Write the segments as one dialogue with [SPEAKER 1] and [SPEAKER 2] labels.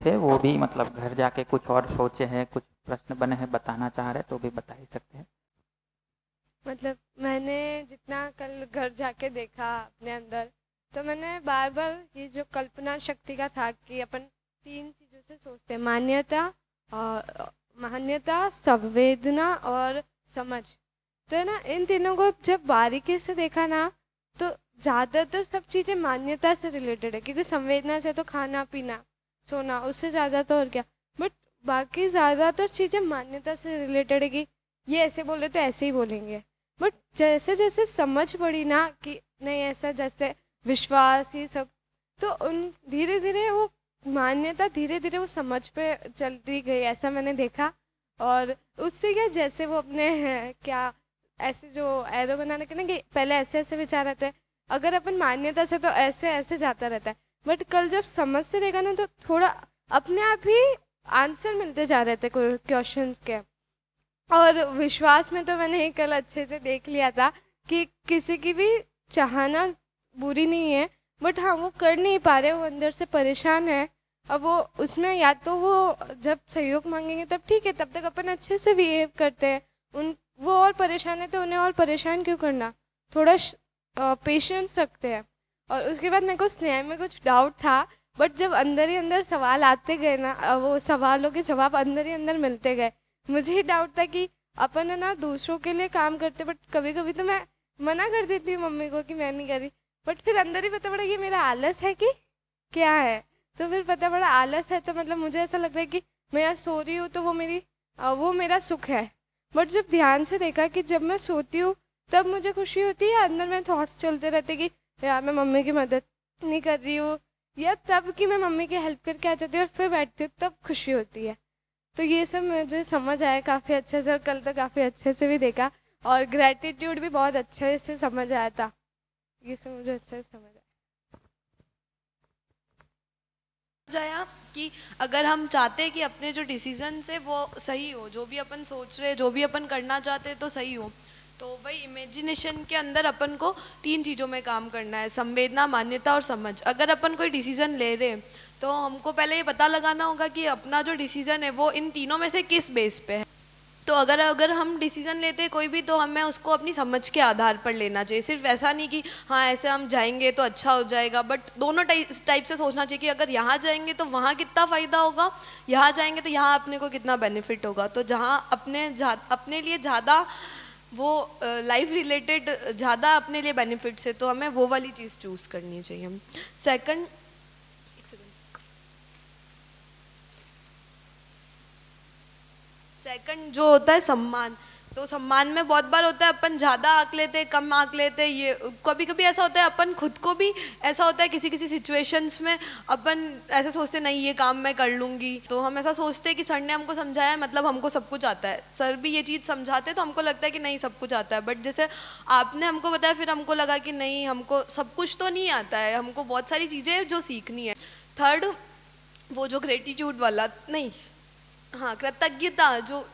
[SPEAKER 1] थे, वो भी मतलब घर जाके कुछ और सोचे हैं, कुछ प्रश्न बने हैं, बताना चाह रहे तो भी बता ही सकते हैं।
[SPEAKER 2] मतलब मैंने जितना कल घर जाके देखा अपने अंदर, तो मैंने बार बार ये जो कल्पना शक्ति का था कि अपन तीन चीज़ों से सोचते हैं, मान्यता, मान्यता, संवेदना और समझ। तो है ना, इन तीनों को जब बारीकी से देखा ना, तो ज़्यादातर सब चीज़ें मान्यता से रिलेटेड है, क्योंकि संवेदना से तो खाना पीना सोना, उससे ज़्यादा तो और क्या। बट बाकी ज़्यादातर चीज़ें मान्यता से रिलेटेड है, कि ये ऐसे बोल रहे तो ऐसे ही बोलेंगे। बट जैसे जैसे समझ पड़ी ना कि नहीं ऐसा, जैसे विश्वास ये सब, तो उन धीरे धीरे वो मान्यता धीरे धीरे वो समझ पे चलती गई, ऐसा मैंने देखा। और उससे क्या, जैसे वो अपने हैं क्या, ऐसे जो एरो बनाने के ना, कि पहले ऐसे ऐसे विचार आते हैं, अगर अपन मान्यता से तो ऐसे ऐसे जाता रहता है। बट कल जब समझ से देखा ना, तो थोड़ा अपने आप ही आंसर मिलते जा रहे थे क्वेश्चंस के। और विश्वास में तो मैंने ही कल अच्छे से देख लिया था कि किसी की भी चाहना बुरी नहीं है, बट हाँ वो कर नहीं पा रहे, वो अंदर से परेशान है। अब वो उसमें या तो वो जब सहयोग मांगेंगे तब ठीक है, तब तक अपन अच्छे से बिहेव करते हैं। उन वो और परेशान है तो उन्हें और परेशान क्यों करना, थोड़ा पेशेंस रखते हैं। और उसके बाद मेरे को स्नेह में कुछ डाउट था, बट जब अंदर ही अंदर सवाल आते गए ना, वो सवालों के जवाब अंदर ही अंदर मिलते गए। मुझे ही डाउट था कि अपन है ना दूसरों के लिए काम करते, बट कभी कभी तो मैं मना कर देती हूँ मम्मी को कि मैं नहीं कर रही। बट फिर अंदर ही पता पड़ा ये मेरा आलस है कि क्या है। तो फिर पता पड़ा आलस है, तो मतलब मुझे ऐसा लग रहा है कि मैं यहाँ सो रही हूँ तो वो मेरी वो मेरा सुख है। बट जब ध्यान से देखा कि जब मैं सोती हूँ तब मुझे खुशी होती है, अंदर में थॉट्स चलते रहते कि यार मैं मम्मी की मदद नहीं कर रही हूँ, या तब कि मैं मम्मी की हेल्प करके आ जाती हूँ और फिर बैठती हूँ तब खुशी होती है। तो ये सब मुझे समझ आया काफ़ी अच्छे से, और कल तो काफ़ी अच्छे से भी देखा। और ग्रैटिट्यूड भी बहुत अच्छे से समझ आया था, ये सब मुझे अच्छे से समझ आया।
[SPEAKER 3] जाया कि अगर हम चाहते हैं कि अपने जो डिसीजन है वो सही हो, जो भी अपन सोच रहे, जो भी अपन करना चाहते हैं तो सही हो, तो वही इमेजिनेशन के अंदर अपन को तीन चीज़ों में काम करना है, संवेदना, मान्यता और समझ। अगर अपन कोई डिसीजन ले रहे हैं तो हमको पहले ये पता लगाना होगा कि अपना जो डिसीजन है वो इन तीनों में से किस बेस पे है। तो अगर अगर हम डिसीजन लेते हैं कोई भी, तो हमें उसको अपनी समझ के आधार पर लेना चाहिए। सिर्फ ऐसा नहीं कि हाँ ऐसे हम जाएंगे तो अच्छा हो जाएगा, बट दोनों टाइप से सोचना चाहिए कि अगर यहाँ जाएंगे तो वहाँ कितना फ़ायदा होगा, यहाँ जाएंगे तो यहाँ अपने को कितना बेनिफिट होगा। तो जहाँ अपने लिए ज़्यादा वो लाइफ रिलेटेड ज़्यादा अपने लिए बेनिफिट्स है, तो हमें वो वाली चीज़ चूज़ करनी चाहिए। सेकंड सेकंड जो होता है सम्मान। तो सम्मान में बहुत बार होता है अपन ज़्यादा आंक लेते, कम आंक लेते। ये कभी कभी ऐसा होता है अपन खुद को भी ऐसा होता है, किसी किसी सिचुएशंस में अपन ऐसे सोचते नहीं ये काम मैं कर लूँगी, तो हम ऐसा सोचते हैं कि सर ने हमको समझाया है मतलब हमको सब कुछ आता है। सर भी ये चीज़ समझाते तो हमको लगता है कि नहीं सब कुछ आता है, बट जैसे आपने हमको बताया फिर हमको लगा कि नहीं हमको सब कुछ तो नहीं आता है, हमको बहुत सारी चीज़ें जो सीखनी है। थर्ड वो जो ग्रेटिट्यूड वाला, नहीं, हाँ कृतज्ञता, जो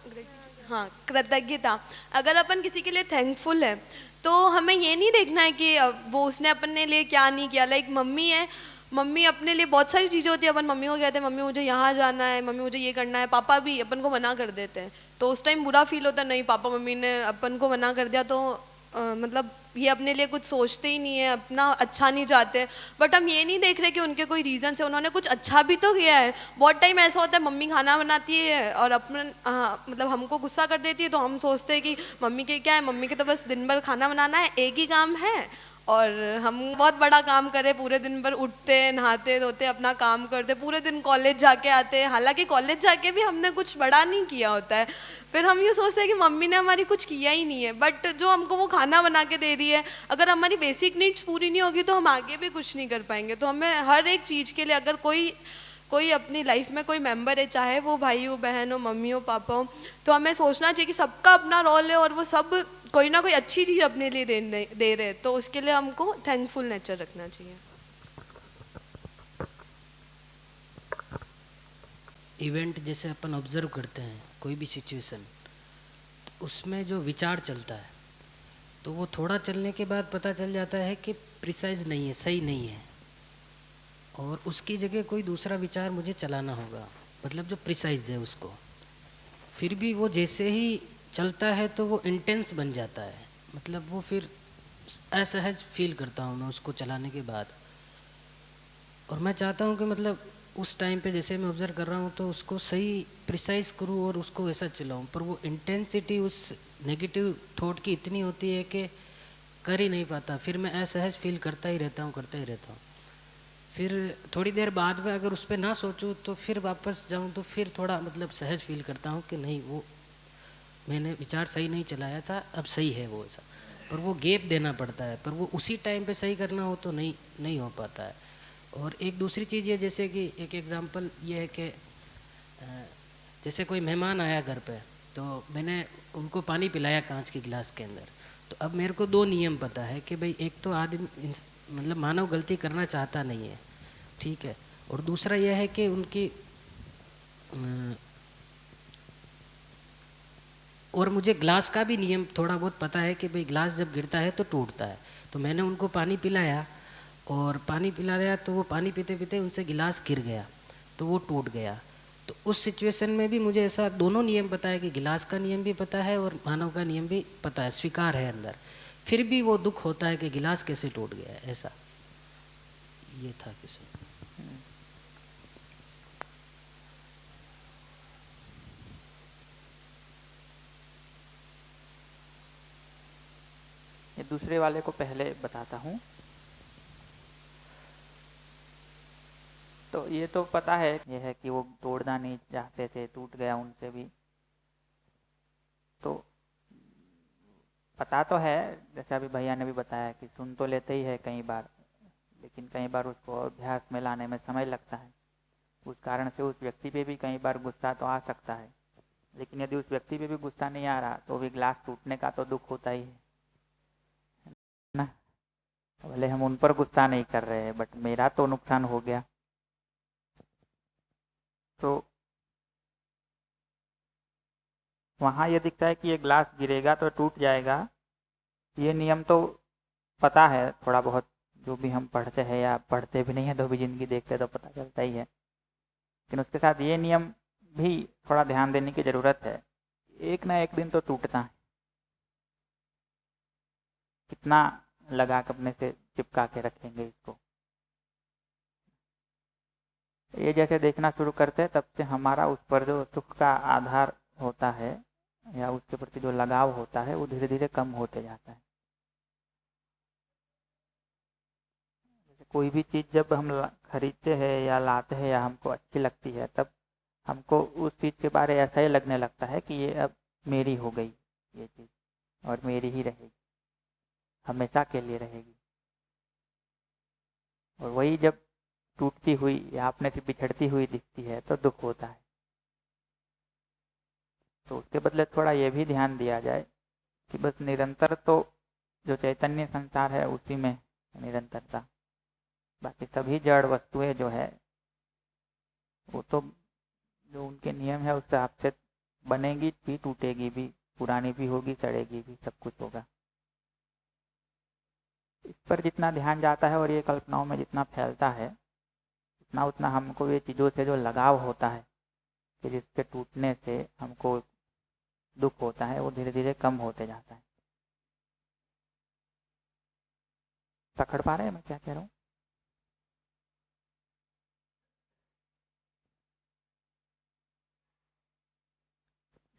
[SPEAKER 3] हाँ कृतज्ञता। अगर अपन किसी के लिए थैंकफुल है तो हमें ये नहीं देखना है कि वो उसने अपने लिए क्या नहीं किया। लाइक मम्मी है, मम्मी अपने लिए बहुत सारी चीज़ें होती है, अपन मम्मी को कहते हैं मम्मी मुझे यहाँ जाना है, मम्मी मुझे ये करना है। पापा भी अपन को मना कर देते हैं तो उस टाइम बुरा फील होता है, नहीं पापा मम्मी ने अपन को मना कर दिया तो मतलब ये अपने लिए कुछ सोचते ही नहीं है, अपना अच्छा नहीं चाहते। बट हम ये नहीं देख रहे कि उनके कोई रीज़न है, उन्होंने कुछ अच्छा भी तो किया है। बहुत टाइम ऐसा होता है मम्मी खाना बनाती है और अपने मतलब हमको गुस्सा कर देती है, तो हम सोचते हैं कि मम्मी के क्या है, मम्मी के तो बस दिन भर खाना बनाना है, एक ही काम है। और हम बहुत बड़ा काम करें, पूरे दिन भर उठते नहाते धोते अपना काम करते, पूरे दिन कॉलेज जाके आते हैं, हालांकि कॉलेज जाके भी हमने कुछ बड़ा नहीं किया होता है। फिर हम ये सोचते हैं कि मम्मी ने हमारी कुछ किया ही नहीं है, बट जो हमको वो खाना बना के दे रही है, अगर हमारी बेसिक नीड्स पूरी नहीं होगी तो हम आगे भी कुछ नहीं कर पाएंगे। तो हमें हर एक चीज़ के लिए, अगर कोई कोई अपनी लाइफ में कोई मेंबर है, चाहे वो भाई हो, बहन हो, मम्मी हो, पापा हो, तो हमें सोचना चाहिए कि सबका अपना रोल है और वो सब कोई ना कोई अच्छी चीज़ अपने लिए दे रहे हैं, तो उसके लिए हमको थैंकफुल नेचर रखना चाहिए।
[SPEAKER 4] इवेंट जैसे अपन ऑब्जर्व करते हैं कोई भी सिचुएशन, तो उसमें जो विचार चलता है तो वो थोड़ा चलने के बाद पता चल जाता है कि प्रिसाइज नहीं है, सही नहीं है। और उसकी जगह कोई दूसरा विचार मुझे चलाना होगा, मतलब जो प्रिसाइज है उसको। फिर भी वो जैसे ही चलता है तो वो इंटेंस बन जाता है, मतलब वो फिर असहज फील करता हूँ मैं उसको चलाने के बाद। और मैं चाहता हूँ कि मतलब उस टाइम पे जैसे मैं ऑब्ज़र्व कर रहा हूँ तो उसको सही प्रिसाइज करूँ और उसको वैसा चलाऊँ, पर वो इंटेंसिटी उस नेगेटिव थॉट की इतनी होती है कि कर ही नहीं पाता। फिर मैं असहज फील करता ही रहता हूँ। फिर थोड़ी देर बाद में अगर उस पर ना सोचूं तो फिर वापस जाऊं तो फिर थोड़ा मतलब सहज फील करता हूं कि नहीं, वो मैंने विचार सही नहीं चलाया था, अब सही है वो ऐसा। पर वो गैप देना पड़ता है, पर वो उसी टाइम पे सही करना हो तो नहीं हो पाता है। और एक दूसरी चीज़ ये, जैसे कि एक एग्जांपल ये है कि जैसे कोई मेहमान आया घर पे, तो मैंने उनको पानी पिलाया कांच के गिलास के अंदर। तो अब मेरे को दो नियम पता है कि भाई एक तो आदमी मतलब मानव गलती करना चाहता नहीं है, ठीक है, और दूसरा यह है कि उनकी और मुझे ग्लास का भी नियम थोड़ा बहुत पता है कि भाई ग्लास जब गिरता है तो टूटता है। तो मैंने उनको पानी पिलाया और पानी पिलाया तो वो पानी पीते पीते उनसे गिलास गिर गया तो वो टूट गया। तो उस सिचुएशन में भी मुझे ऐसा दोनों नियम पता है कि गिलास का नियम भी पता है और मानव का नियम भी पता है, स्वीकार है अंदर। फिर भी वो दुख होता है कि गिलास कैसे टूट गया है, ऐसा ये था किसी।
[SPEAKER 1] ये दूसरे वाले को पहले बताता हूँ। तो ये तो पता है, ये है कि वो तोड़ना नहीं चाहते थे, टूट गया उनसे भी। तो पता तो है, जैसे अभी भैया ने भी बताया कि सुन तो लेते ही है कई बार, लेकिन कई बार उसको अभ्यास में लाने में समय लगता है। उस कारण से उस व्यक्ति पे भी कई बार गुस्सा तो आ सकता है, लेकिन यदि उस व्यक्ति पे भी गुस्सा नहीं आ रहा तो भी ग्लास टूटने का तो दुख होता ही है ना। भले हम उन पर गुस्सा नहीं कर रहे हैं, बट मेरा तो नुकसान हो गया। तो वहाँ ये दिखता है कि ये ग्लास गिरेगा तो टूट जाएगा, ये नियम तो पता है थोड़ा बहुत, जो भी हम पढ़ते हैं या पढ़ते भी नहीं है तो भी ज़िंदगी देखते तो पता चलता ही है। लेकिन उसके साथ ये नियम भी थोड़ा ध्यान देने की ज़रूरत है, एक ना एक दिन तो टूटता है। कितना लगा के अपने से चिपका के रखेंगे इसको। ये जैसे देखना शुरू करते हैं तब से हमारा उस पर जो सुख का आधार होता है या उसके प्रति जो लगाव होता है वो धीरे धीरे कम होते जाता है। जैसे कोई भी चीज़ जब हम खरीदते हैं या लाते हैं या हमको अच्छी लगती है, तब हमको उस चीज़ के बारे ऐसा ही लगने लगता है कि ये अब मेरी हो गई ये चीज़ और मेरी ही रहेगी, हमेशा के लिए रहेगी। और वही जब टूटती हुई या अपने से बिछड़ती हुई दिखती है तो दुख होता है। तो उसके बदले थोड़ा ये भी ध्यान दिया जाए कि बस निरंतर तो जो चैतन्य संसार है उसी में निरंतरता, बाकी सभी जड़ वस्तुएं जो है वो तो जो उनके नियम है उस हिसाब से बनेगी भी, टूटेगी भी, पुरानी भी होगी, सड़ेगी भी, सब कुछ होगा। इस पर जितना ध्यान जाता है और ये कल्पनाओं में जितना फैलता है उतना उतना हमको ये चीज़ों से जो लगाव होता है कि जिसके टूटने से हमको दुख होता है वो धीरे धीरे कम होते जाता है। पकड़ पा रहे हैं मैं क्या कह रहा हूँ?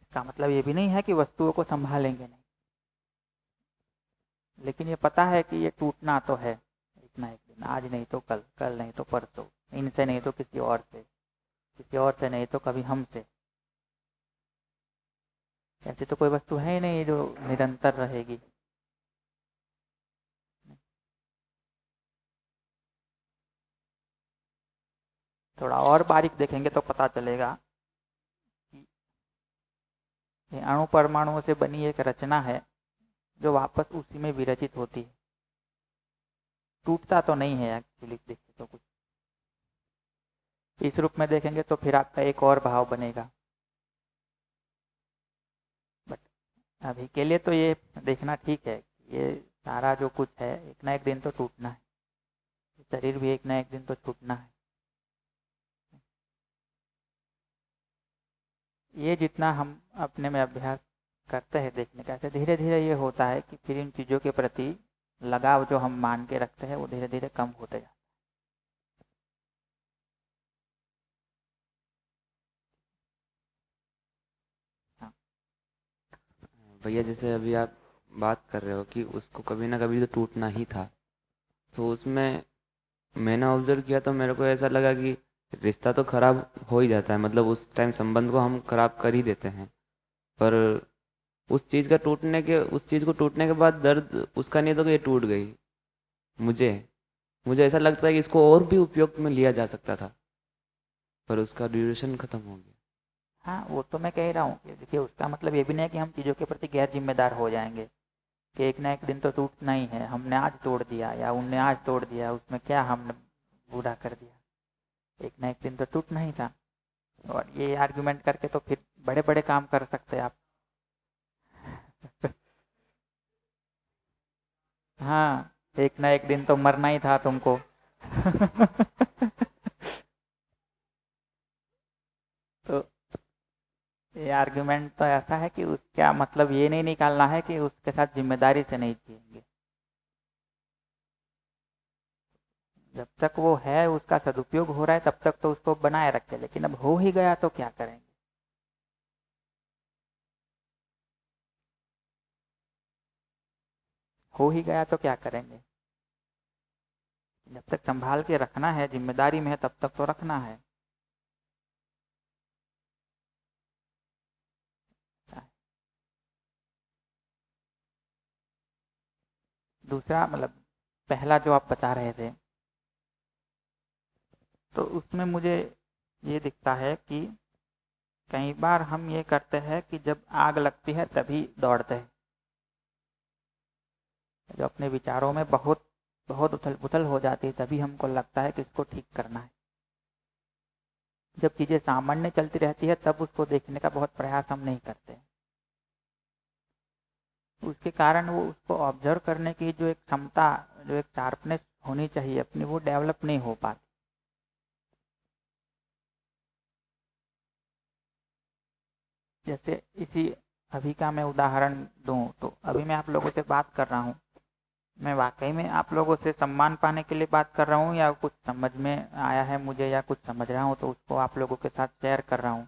[SPEAKER 1] इसका मतलब ये भी नहीं है कि वस्तुओं को संभालेंगे नहीं, लेकिन ये पता है कि ये टूटना तो है इतना एक दिन, आज नहीं तो कल, कल नहीं तो परसों, इनसे नहीं तो किसी और से, किसी और से नहीं तो कभी हमसे। ऐसी तो कोई वस्तु है ही नहीं जो निरंतर रहेगी। थोड़ा और बारीक देखेंगे तो पता चलेगा कि ये अणु परमाणुओं से बनी एक रचना है जो वापस उसी में विरचित होती है, टूटता तो नहीं है एक्चुअली देखें तो। कुछ इस रूप में देखेंगे तो फिर आपका एक और भाव बनेगा, बट अभी के लिए तो ये देखना ठीक है कि ये सारा जो कुछ है एक ना एक दिन तो टूटना है, शरीर भी एक ना एक दिन तो छूटना है। ये जितना हम अपने में अभ्यास करते हैं देखने का, ऐसे धीरे धीरे ये होता है कि फिर इन चीज़ों के प्रति लगाव जो हम मान के रखते हैं वो धीरे धीरे कम होते जाता है। हाँ।
[SPEAKER 5] भैया जैसे अभी आप बात कर रहे हो कि उसको कभी ना कभी तो टूटना ही था, तो उसमें मैंने ऑब्जर्व किया तो मेरे को ऐसा लगा कि रिश्ता तो खराब हो ही जाता है, मतलब उस टाइम संबंध को हम खराब कर ही देते हैं, पर उस चीज़ को टूटने के बाद दर्द उसका नहीं तो कि ये टूट गई। मुझे मुझे ऐसा लगता है कि इसको और भी उपयोग में लिया जा सकता था, पर उसका ड्यूरेशन खत्म हो गया।
[SPEAKER 1] हाँ, वो तो मैं कह रहा हूँ कि देखिए उसका मतलब ये भी नहीं है कि हम चीज़ों के प्रति गैर जिम्मेदार हो जाएंगे कि एक ना एक दिन तो टूटना ही है, हमने आज तोड़ दिया या उनने आज तोड़ दिया, उसमें क्या हमने बूढ़ा कर दिया, एक ना एक दिन तो टूटना ही था। और ये आर्गुमेंट करके तो फिर बड़े बड़े काम कर सकते हैं आप। हाँ, एक ना एक दिन तो मरना ही था तुमको। तो ये आर्गुमेंट तो ऐसा है कि उसका मतलब ये नहीं निकालना है कि उसके साथ जिम्मेदारी से नहीं जिएंगे। जब तक वो है, उसका सदुपयोग हो रहा है, तब तक तो उसको बनाए रखे, लेकिन अब हो ही गया तो क्या करेंगे। हो ही गया तो क्या करेंगे। जब तक संभाल के रखना है, जिम्मेदारी में है, तब तक तो रखना है। दूसरा मतलब पहला जो आप बता रहे थे, तो उसमें मुझे ये दिखता है कि कई बार हम ये करते हैं कि जब आग लगती है तभी दौड़ते हैं, जो अपने विचारों में बहुत बहुत उथल पुथल हो जाती है तभी हमको लगता है कि इसको ठीक करना है। जब चीज़ें सामान्य चलती रहती है तब उसको देखने का बहुत प्रयास हम नहीं करते। उसके कारण वो उसको ऑब्जर्व करने की जो एक क्षमता, जो एक शार्पनेस होनी चाहिए अपनी, वो डेवलप नहीं हो पाती। जैसे इसी अभी का मैं उदाहरण दूं तो अभी मैं आप लोगों से बात कर रहा हूँ, मैं वाकई में आप लोगों से सम्मान पाने के लिए बात कर रहा हूँ या कुछ समझ में आया है मुझे या कुछ समझ रहा हूँ तो उसको आप लोगों के साथ शेयर कर रहा हूँ।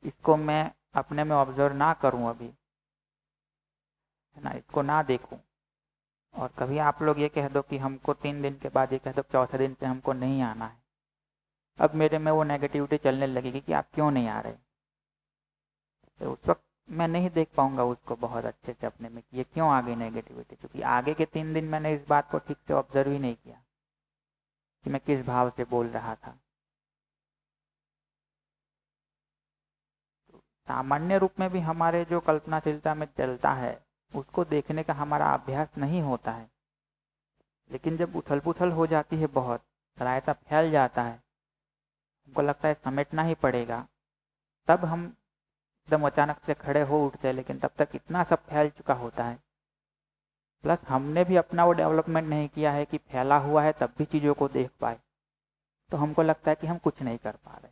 [SPEAKER 1] इसको मैं अपने में ऑब्जर्व ना करूँ अभी, है ना, इसको ना देखूँ, और कभी आप लोग ये कह दो कि हमको 3 दिन के बाद ये कह दो चौथे दिन से हमको नहीं आना है, अब मेरे में वो नेगेटिविटी चलने लगेगी कि आप क्यों नहीं आ रहे। तो उस वक्त मैं नहीं देख पाऊंगा उसको बहुत अच्छे से अपने में कि ये क्यों आ गई नेगेटिविटी, क्योंकि आगे के 3 दिन मैंने इस बात को ठीक से ऑब्जर्व ही नहीं किया कि मैं किस भाव से बोल रहा था। तो सामान्य रूप में भी हमारे जो कल्पनाशीलता में चलता है उसको देखने का हमारा अभ्यास नहीं होता है, लेकिन जब उथल पुथल हो जाती है, बहुत सरायता फैल जाता है, हमको लगता है समेटना ही पड़ेगा, तब हम एकदम अचानक से खड़े हो उठते हैं, लेकिन तब तक इतना सब फैल चुका होता है। प्लस हमने भी अपना वो डेवलपमेंट नहीं किया है कि फैला हुआ है तब भी चीज़ों को देख पाए, तो हमको लगता है कि हम कुछ नहीं कर पा रहे।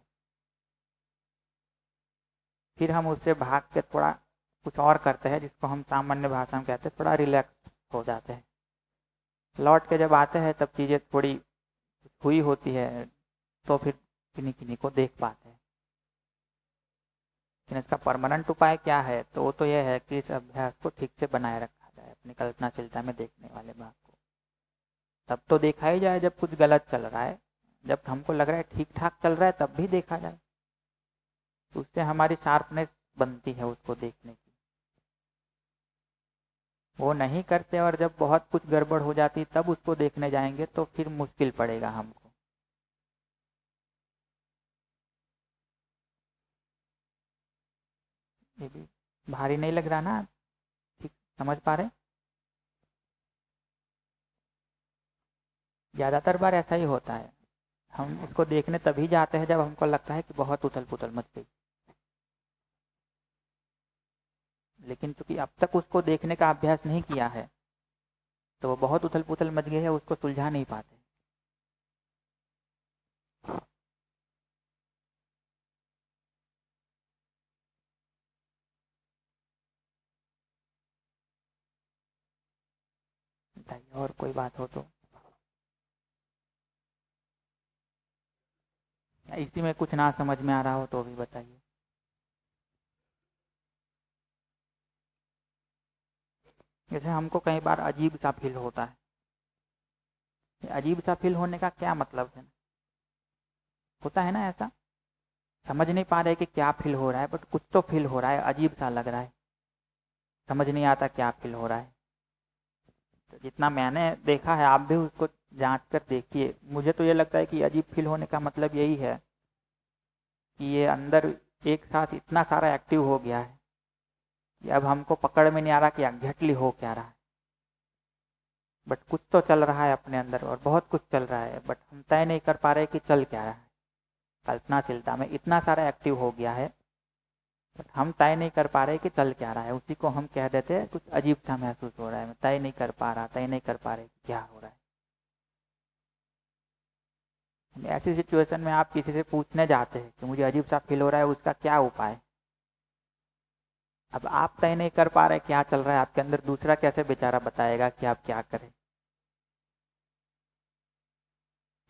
[SPEAKER 1] फिर हम उससे भाग के थोड़ा कुछ और करते हैं जिसको हम सामान्य भाषा में कहते हैं थोड़ा रिलैक्स हो जाते हैं। लौट के जब आते हैं तब चीज़ें थोड़ी हुई होती है तो फिर किन्हीं किन्हीं को देख पाते हैं। लेकिन इसका परमानेंट उपाय क्या है, तो वो तो यह है कि इस अभ्यास को ठीक से बनाए रखा जाए, अपनी कल्पनाशीलता में देखने वाले भाग को। तब तो देखा ही जाए जब कुछ गलत चल रहा है, जब हमको लग रहा है ठीक ठाक चल रहा है तब भी देखा जाए, उससे हमारी शार्पनेस बनती है उसको देखने की। वो नहीं करते और जब बहुत कुछ गड़बड़ हो जाती तब उसको देखने जाएंगे तो फिर मुश्किल पड़ेगा हमको। ये भी भारी नहीं लग रहा ना, ठीक समझ पा रहे? ज़्यादातर बार ऐसा ही होता है, हम उसको देखने तभी जाते हैं जब हमको लगता है कि बहुत उथल पुथल मच गई, लेकिन चूंकि अब तक उसको देखने का अभ्यास नहीं किया है तो वो बहुत उथल पुथल मच गई है, उसको सुलझा नहीं पाते। बताइए, और कोई बात हो तो। इसी में कुछ ना समझ में आ रहा हो तो भी बताइए। जैसे हमको कई बार अजीब सा फील होता है। अजीब सा फील होने का क्या मतलब है? होता है ना ऐसा, समझ नहीं पा रहे कि क्या फील हो रहा है, बट कुछ तो फील हो रहा है, अजीब सा लग रहा है, समझ नहीं आता क्या फील हो रहा है। तो जितना मैंने देखा है, आप भी उसको जांच कर देखिए। मुझे तो ये लगता है कि अजीब फील होने का मतलब यही है कि ये अंदर एक साथ इतना सारा एक्टिव हो गया है कि अब हमको पकड़ में नहीं आ रहा कि एग्जैक्टली हो क्या रहा है। बट कुछ तो चल रहा है अपने अंदर, और बहुत कुछ चल रहा है, बट हम तय नहीं कर पा रहे कि चल क्या रहा है। कल्पनाशीलता में इतना सारा एक्टिव हो गया है, बट हम तय नहीं कर पा रहे कि चल क्या रहा है। उसी को हम कह देते हैं कुछ अजीब सा महसूस हो रहा है, मैं तय नहीं कर पा रहा, तय नहीं कर पा रहे कि क्या हो रहा है। ऐसी सिचुएशन में आप किसी से पूछने जाते हैं कि मुझे अजीब सा फील हो रहा है, उसका क्या उपाय है। अब आप तय नहीं कर पा रहे क्या चल रहा है आपके अंदर, दूसरा कैसे बेचारा बताएगा कि आप क्या करें।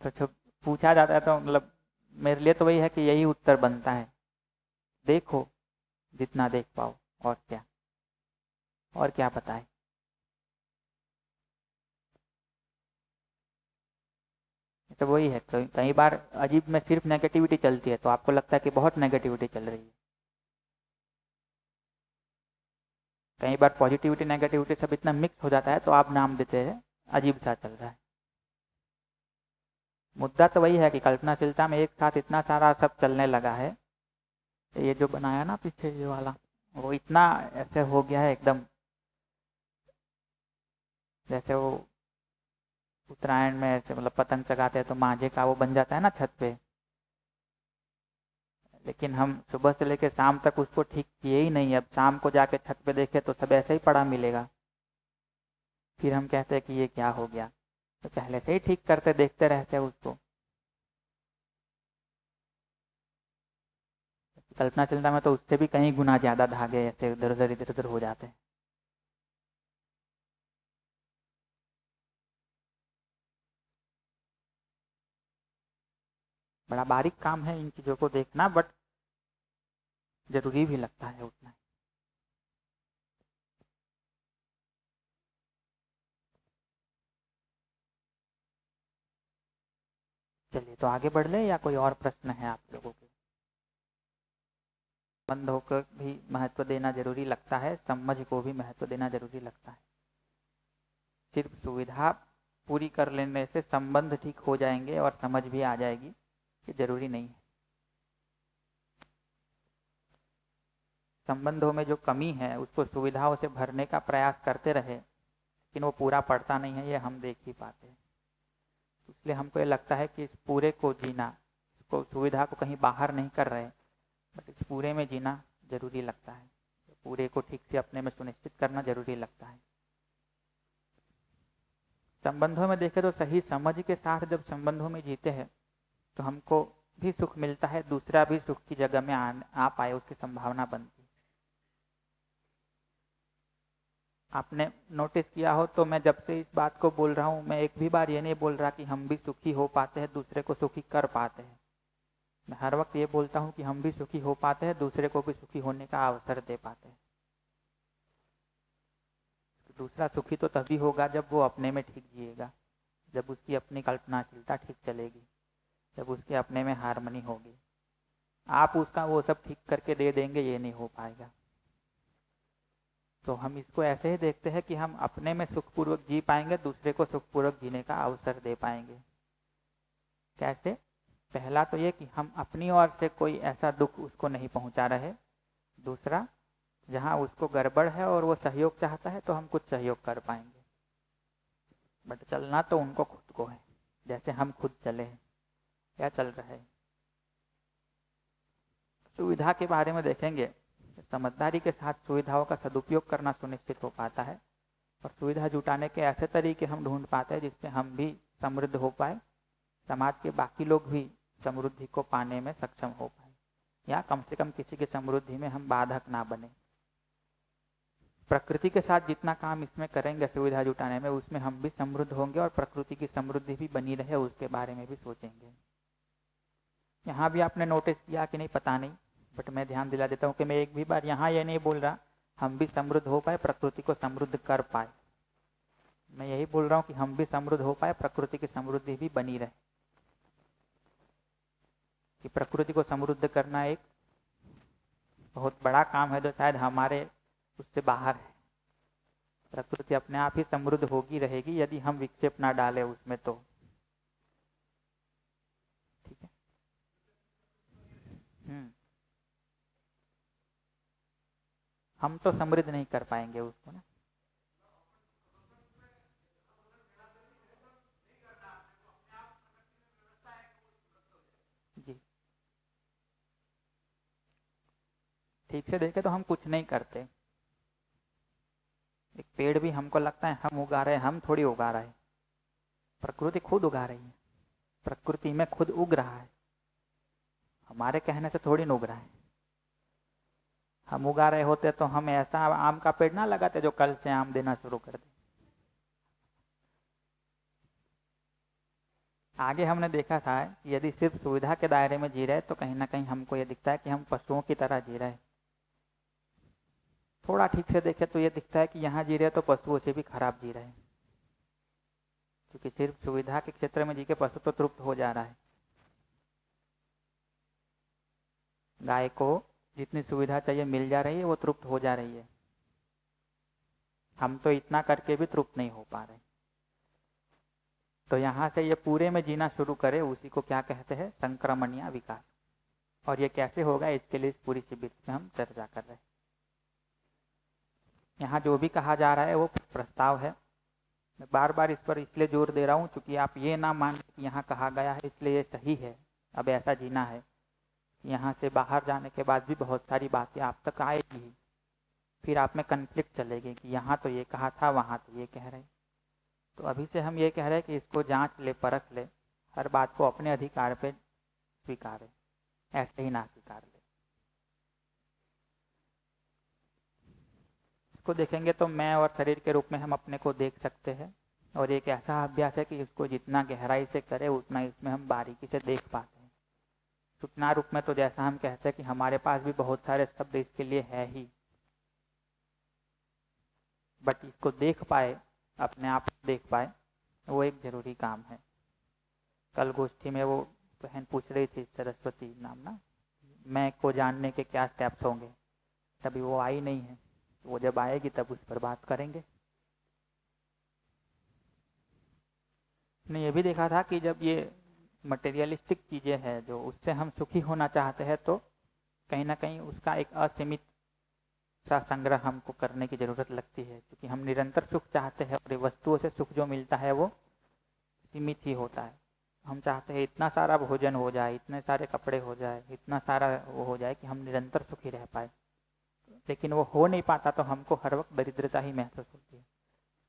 [SPEAKER 1] तो जब पूछा जाता है तो मतलब मेरे लिए तो वही है कि यही उत्तर बनता है, देखो जितना देख पाओ, और क्या बताए। तो वही है, कई बार अजीब में सिर्फ नेगेटिविटी चलती है तो आपको लगता है कि बहुत नेगेटिविटी चल रही है। कई बार पॉजिटिविटी नेगेटिविटी सब इतना मिक्स हो जाता है तो आप नाम देते हैं अजीब सा चल रहा है। मुद्दा तो वही है कि कल्पनाशीलता में एक साथ इतना सारा सब चलने लगा है। ये जो बनाया ना पीछे ये वाला, वो इतना ऐसे हो गया है एकदम, जैसे वो उत्तरायण में ऐसे मतलब पतंग चगाते हैं तो मांझे का वो बन जाता है ना छत पे, लेकिन हम सुबह से लेकर शाम तक उसको ठीक किए ही नहीं। अब शाम को जाके छत पे देखे तो सब ऐसे ही पड़ा मिलेगा। फिर हम कहते हैं कि ये क्या हो गया, तो पहले से ही ठीक करते देखते रहते हैं उसको। कल्पनाशीलता में तो उससे भी कहीं गुना ज्यादा धागे ऐसे इधर उधर हो जाते हैं। बड़ा बारीक काम है इन चीजों को देखना, बट जरूरी भी लगता है उतना। चलिए तो आगे बढ़ ले, या कोई और प्रश्न है आप लोगों के? संबंधों को भी महत्व देना जरूरी लगता है, समझ को भी महत्व देना जरूरी लगता है। सिर्फ सुविधा पूरी कर लेने से संबंध ठीक हो जाएंगे और समझ भी आ जाएगी, ये जरूरी नहीं है। संबंधों में जो कमी है उसको सुविधाओं से भरने का प्रयास करते रहे, लेकिन वो पूरा पड़ता नहीं है, ये हम देख ही पाते हैं। इसलिए हमको ये लगता है कि इस पूरे को जीना, इसको सुविधा को कहीं बाहर नहीं कर रहे, बट इस पूरे में जीना जरूरी लगता है। पूरे को ठीक से अपने में सुनिश्चित करना जरूरी लगता है। संबंधों में देखें तो सही समझ के साथ जब संबंधों में जीते हैं तो हमको भी सुख मिलता है, दूसरा भी सुख की जगह में आ पाए उसकी संभावना बनती है। आपने नोटिस किया हो तो मैं जब से इस बात को बोल रहा हूँ, मैं एक भी बार ये नहीं बोल रहा कि हम भी सुखी हो पाते हैं, दूसरे को सुखी कर पाते हैं। मैं हर वक्त ये बोलता हूँ कि हम भी सुखी हो पाते हैं, दूसरे को भी सुखी होने का अवसर दे पाते हैं। दूसरा सुखी तो तभी होगा जब वो अपने में ठीक जिएगा, जब उसकी अपनी कल्पनाशीलता ठीक चलेगी, जब उसके अपने में हार्मनी होगी। आप उसका वो सब ठीक करके दे देंगे, ये नहीं हो पाएगा। तो हम इसको ऐसे ही देखते हैं कि हम अपने में सुखपूर्वक जी पाएंगे, दूसरे को सुखपूर्वक जीने का अवसर दे पाएंगे। कैसे? पहला तो ये कि हम अपनी ओर से कोई ऐसा दुख उसको नहीं पहुंचा रहे। दूसरा, जहां उसको गड़बड़ है और वो सहयोग चाहता है तो हम कुछ सहयोग कर पाएंगे। बट चलना तो उनको खुद को है, जैसे हम खुद चले हैं। क्या चल रहा है? सुविधा के बारे में देखेंगे, समझदारी के साथ सुविधाओं का सदुपयोग करना सुनिश्चित हो पाता है, और सुविधा जुटाने के ऐसे तरीके हम ढूंढ पाते हैं जिससे हम भी समृद्ध हो पाए, समाज के बाकी लोग भी समृद्धि को पाने में सक्षम हो पाए, या कम से कम किसी की समृद्धि में हम बाधक ना बने। प्रकृति के साथ जितना काम इसमें करेंगे सुविधा जुटाने में, उसमें हम भी समृद्ध होंगे और प्रकृति की समृद्धि भी बनी रहे उसके बारे में भी सोचेंगे। यहाँ भी आपने नोटिस किया कि नहीं पता नहीं, बट मैं ध्यान दिला देता हूँ कि मैं एक भी बार यहाँ ये नहीं बोल रहा हम भी समृद्ध हो पाए, प्रकृति को समृद्ध कर पाए। मैं यही बोल रहा हूँ कि हम भी समृद्ध हो पाए, प्रकृति की समृद्धि भी बनी रहे। कि प्रकृति को समृद्ध करना एक बहुत बड़ा काम है जो शायद हमारे उससे बाहर है। प्रकृति अपने आप ही समृद्ध होगी रहेगी यदि हम विक्षेप ना डालें उसमें तो। ठीक है। हम तो समृद्ध नहीं कर पाएंगे उसको ना। जी ठीक से देखे तो हम कुछ नहीं करते। एक पेड़ भी हमको लगता है हम उगा रहे हैं, हम थोड़ी उगा रहे हैं, प्रकृति खुद उगा रही है। प्रकृति में खुद उग रहा है, हमारे कहने से थोड़ी न उग रहा है। हम उगा रहे होते तो हम ऐसा आम का पेड़ ना लगाते जो कल से आम देना शुरू कर दे। आगे हमने देखा था कि यदि सिर्फ सुविधा के दायरे में जी रहे तो कहीं ना कहीं हमको ये दिखता है कि हम पशुओं की तरह जी रहे हैं। थोड़ा ठीक से देखे तो ये दिखता है कि यहाँ जी रहे तो पशुओं से भी खराब जी रहे हैं, क्योंकि सिर्फ सुविधा के क्षेत्र में जी के पशु तो तृप्त हो जा रहा है। गाय को जितनी सुविधा चाहिए मिल जा रही है, वो तृप्त हो जा रही है। हम तो इतना करके भी तृप्त नहीं हो पा रहे। तो यहाँ से ये पूरे में जीना शुरू करे, उसी को क्या कहते हैं, संक्रमणीय विकास। और ये कैसे होगा, इसके लिए इस पूरी शिविर में हम चर्चा कर रहे हैं। यहाँ जो भी कहा जा रहा है वो प्रस्ताव है। मैं बार बार इस पर इसलिए जोर दे रहा हूँ क्योंकि आप ये ना मान कि यहाँ कहा गया है इसलिए ये सही है, अब ऐसा जीना है। यहाँ से बाहर जाने के बाद भी बहुत सारी बातें आप तक आएगी, फिर आप में कन्फ्लिक्ट चलेगी कि यहाँ तो ये कहा था, वहाँ तो ये कह रहे। तो अभी से हम ये कह रहे हैं कि इसको जांच ले, परख ले, हर बात को अपने अधिकार पे स्वीकारे, ऐसे ही ना स्वीकार ले। इसको देखेंगे तो मैं और शरीर के रूप में हम अपने को देख सकते हैं, और एक ऐसा अभ्यास है कि इसको जितना गहराई से करे उतना इसमें हम बारीकी से देख पाते हैं। सूचना रूप में तो जैसा हम कहते हैं कि हमारे पास भी बहुत सारे शब्द इसके लिए है ही, बट इसको देख पाए, अपने आप देख पाए, वो एक जरूरी काम है। कल गोष्ठी में वो बहन पूछ रही थी, सरस्वती नाम ना, मैं को जानने के क्या स्टेप्स होंगे, तभी वो आई नहीं है। वो जब आएगी तब उस पर बात करेंगे। ने ये भी देखा था कि जब ये मटेरियलिस्टिक चीजें हैं जो उससे हम सुखी होना चाहते हैं, तो कहीं ना कहीं उसका एक असीमित सा संग्रह हमको करने की जरूरत लगती है, क्योंकि हम निरंतर सुख चाहते हैं और वस्तुओं से सुख जो मिलता है वो सीमित ही होता है। हम चाहते हैं इतना सारा भोजन हो जाए, इतने सारे कपड़े हो जाए, इतना सारा वो हो जाए कि हम निरंतर सुखी रह पाए, लेकिन वो हो नहीं पाता तो हमको हर वक्त दरिद्रता ही महसूस होती है।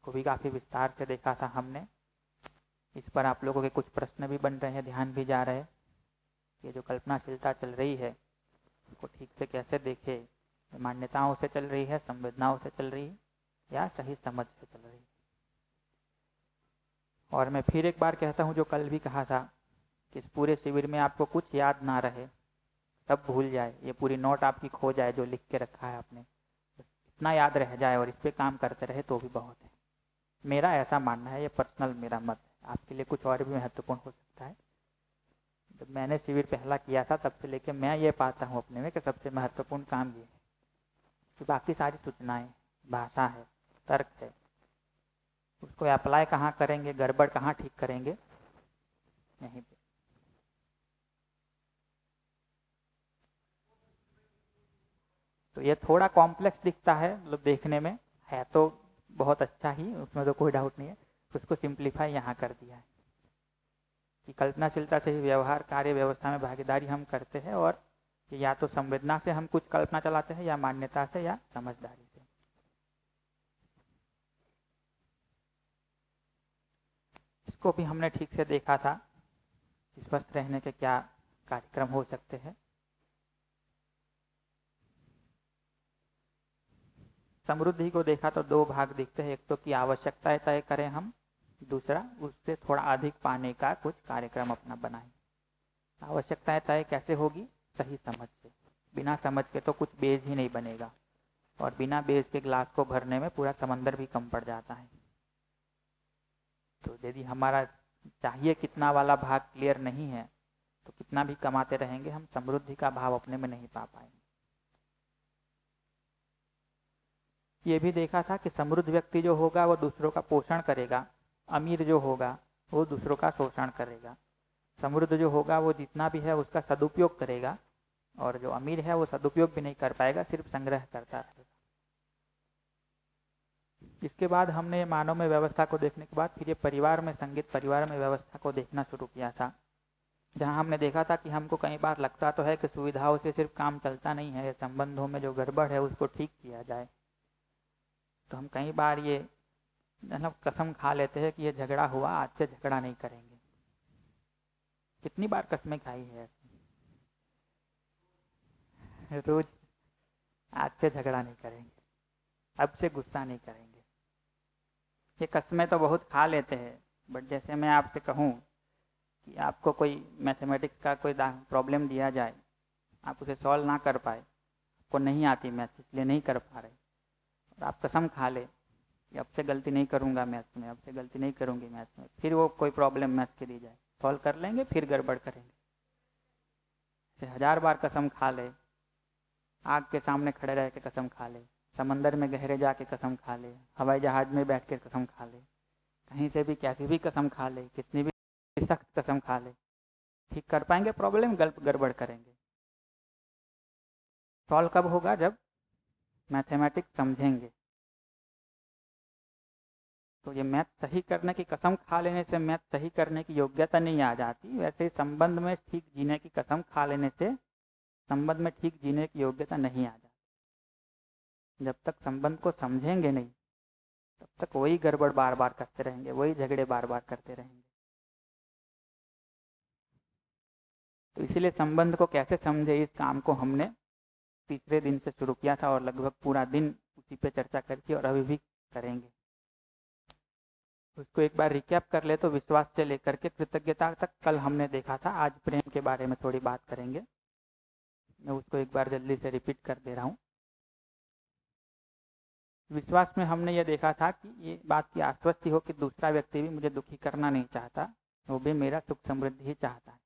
[SPEAKER 1] को भी काफ़ी विस्तार से देखा था हमने। इस पर आप लोगों के कुछ प्रश्न भी बन रहे हैं, ध्यान भी जा रहे हैं। ये जो कल्पनाशीलता चल रही है उसको ठीक से कैसे देखे, मान्यताओं से चल रही है, संवेदनाओं से चल रही है, या सही समझ से चल रही है। और मैं फिर एक बार कहता हूँ जो कल भी कहा था कि इस पूरे शिविर में आपको कुछ याद ना रहे, सब भूल जाए, ये पूरी नोट आपकी खो जाए जो लिख के रखा है आपने, इतना याद रह जाए और इस पे काम करते रहे तो भी बहुत है। मेरा ऐसा मानना है, ये पर्सनल मेरा मत है, आपके लिए कुछ और भी महत्वपूर्ण हो सकता है। जब मैंने शिविर पहला किया था तब से लेके मैं ये पाता हूँ अपने में कि सबसे महत्वपूर्ण काम ये है कि बाकी सारी सूचनाएं, भाषा है, तर्क है, उसको अप्लाई कहाँ करेंगे, गड़बड़ कहाँ ठीक करेंगे, यहीं पे। तो ये थोड़ा कॉम्प्लेक्स दिखता है, मतलब देखने में है तो बहुत अच्छा ही, उसमें तो कोई डाउट नहीं है। उसको सिंप्लीफाई यहाँ कर दिया है कि कल्पनाशीलता से ही व्यवहार, कार्य व्यवस्था में भागीदारी हम करते हैं, और या तो संवेदना से हम कुछ कल्पना चलाते हैं, या मान्यता से, या समझदारी से। इसको भी हमने ठीक से देखा था, स्वस्थ रहने के क्या कार्यक्रम हो सकते हैं। समृद्धि को देखा तो दो भाग दिखते हैं, एक तो कि आवश्यकताएं तय करें हम, दूसरा उससे थोड़ा अधिक पाने का कुछ कार्यक्रम अपना बनाएं। आवश्यकताएं तय कैसे होगी? सही समझ से। बिना समझ के तो कुछ बेज ही नहीं बनेगा, और बिना बेज के ग्लास को भरने में पूरा समंदर भी कम पड़ जाता है। तो यदि हमारा चाहिए कितना वाला भाग क्लियर नहीं है तो कितना भी कमाते रहेंगे हम समृद्धि का भाव अपने में नहीं पा पाएंगे। ये भी देखा था कि समृद्ध व्यक्ति जो होगा वो दूसरों का पोषण करेगा, अमीर जो होगा वो दूसरों का शोषण करेगा। समृद्ध जो होगा वो जितना भी है उसका सदुपयोग करेगा, और जो अमीर है वो सदुपयोग भी नहीं कर पाएगा, सिर्फ संग्रह करता रहेगा। इसके बाद हमने मानव में व्यवस्था को देखने के बाद फिर ये परिवार में संगीत, परिवार में व्यवस्था को देखना शुरू किया था, जहाँ हमने देखा था कि हमको कई बार लगता तो है कि सुविधाओं से सिर्फ काम चलता नहीं है, संबंधों में जो गड़बड़ है उसको ठीक किया जाए। तो हम कई बार ये मतलब कसम खा लेते हैं कि ये झगड़ा हुआ, आज से झगड़ा नहीं करेंगे। कितनी बार कसमें खाई है ऐसे रोज, आज से झगड़ा नहीं करेंगे, अब से गुस्सा नहीं करेंगे। ये कसमें तो बहुत खा लेते हैं, बट जैसे मैं आपसे कहूँ कि आपको कोई मैथमेटिक्स का कोई प्रॉब्लम दिया जाए, आप उसे सॉल्व ना कर पाए, आपको नहीं आती मैथ्स इसलिए नहीं कर पा रहे, और आप कसम खा ले कि अब से गलती नहीं करूँगा मैथ्स में, अब से गलती नहीं करूँगी मैथ्स में, फिर वो कोई प्रॉब्लम मैथ्स की दी जाए, सॉल्व कर लेंगे, फिर गड़बड़ करेंगे। ऐसे 1000 बार कसम खा ले, आग के सामने खड़े रह के कसम खा ले, समंदर में गहरे जाके कसम खा ले, हवाई जहाज में बैठ के कसम खा ले, कहीं से भी कैसी भी कसम खा ले, कितनी भी सख्त कसम खा ले, ठीक कर पाएंगे प्रॉब्लम? गड़बड़ करेंगे। सॉल्व कब होगा? जब मैथमेटिक्स समझेंगे। तो ये मैथ सही करने की कसम खा लेने से मैथ सही करने की योग्यता नहीं आ जाती, वैसे ही संबंध में ठीक जीने की कसम खा लेने से संबंध में ठीक जीने की योग्यता नहीं आ जाती। जब तक संबंध को समझेंगे नहीं तब तक वही गड़बड़ बार बार करते रहेंगे, वही झगड़े बार बार करते रहेंगे। तो इसीलिए संबंध को कैसे समझे, इस काम को हमने तीसरे दिन से शुरू किया था, और लगभग पूरा दिन उसी पे चर्चा करके और अभी भी करेंगे। उसको एक बार रिकैप कर ले तो विश्वास से लेकर के कृतज्ञता तक कल हमने देखा था। आज प्रेम के बारे में थोड़ी बात करेंगे, मैं उसको एक बार जल्दी से रिपीट कर दे रहा हूँ। विश्वास में हमने ये देखा था कि ये बात की आश्वस्ति हो कि दूसरा व्यक्ति भी मुझे दुखी करना नहीं चाहता, वो भी मेरा सुख समृद्धि ही चाहता है।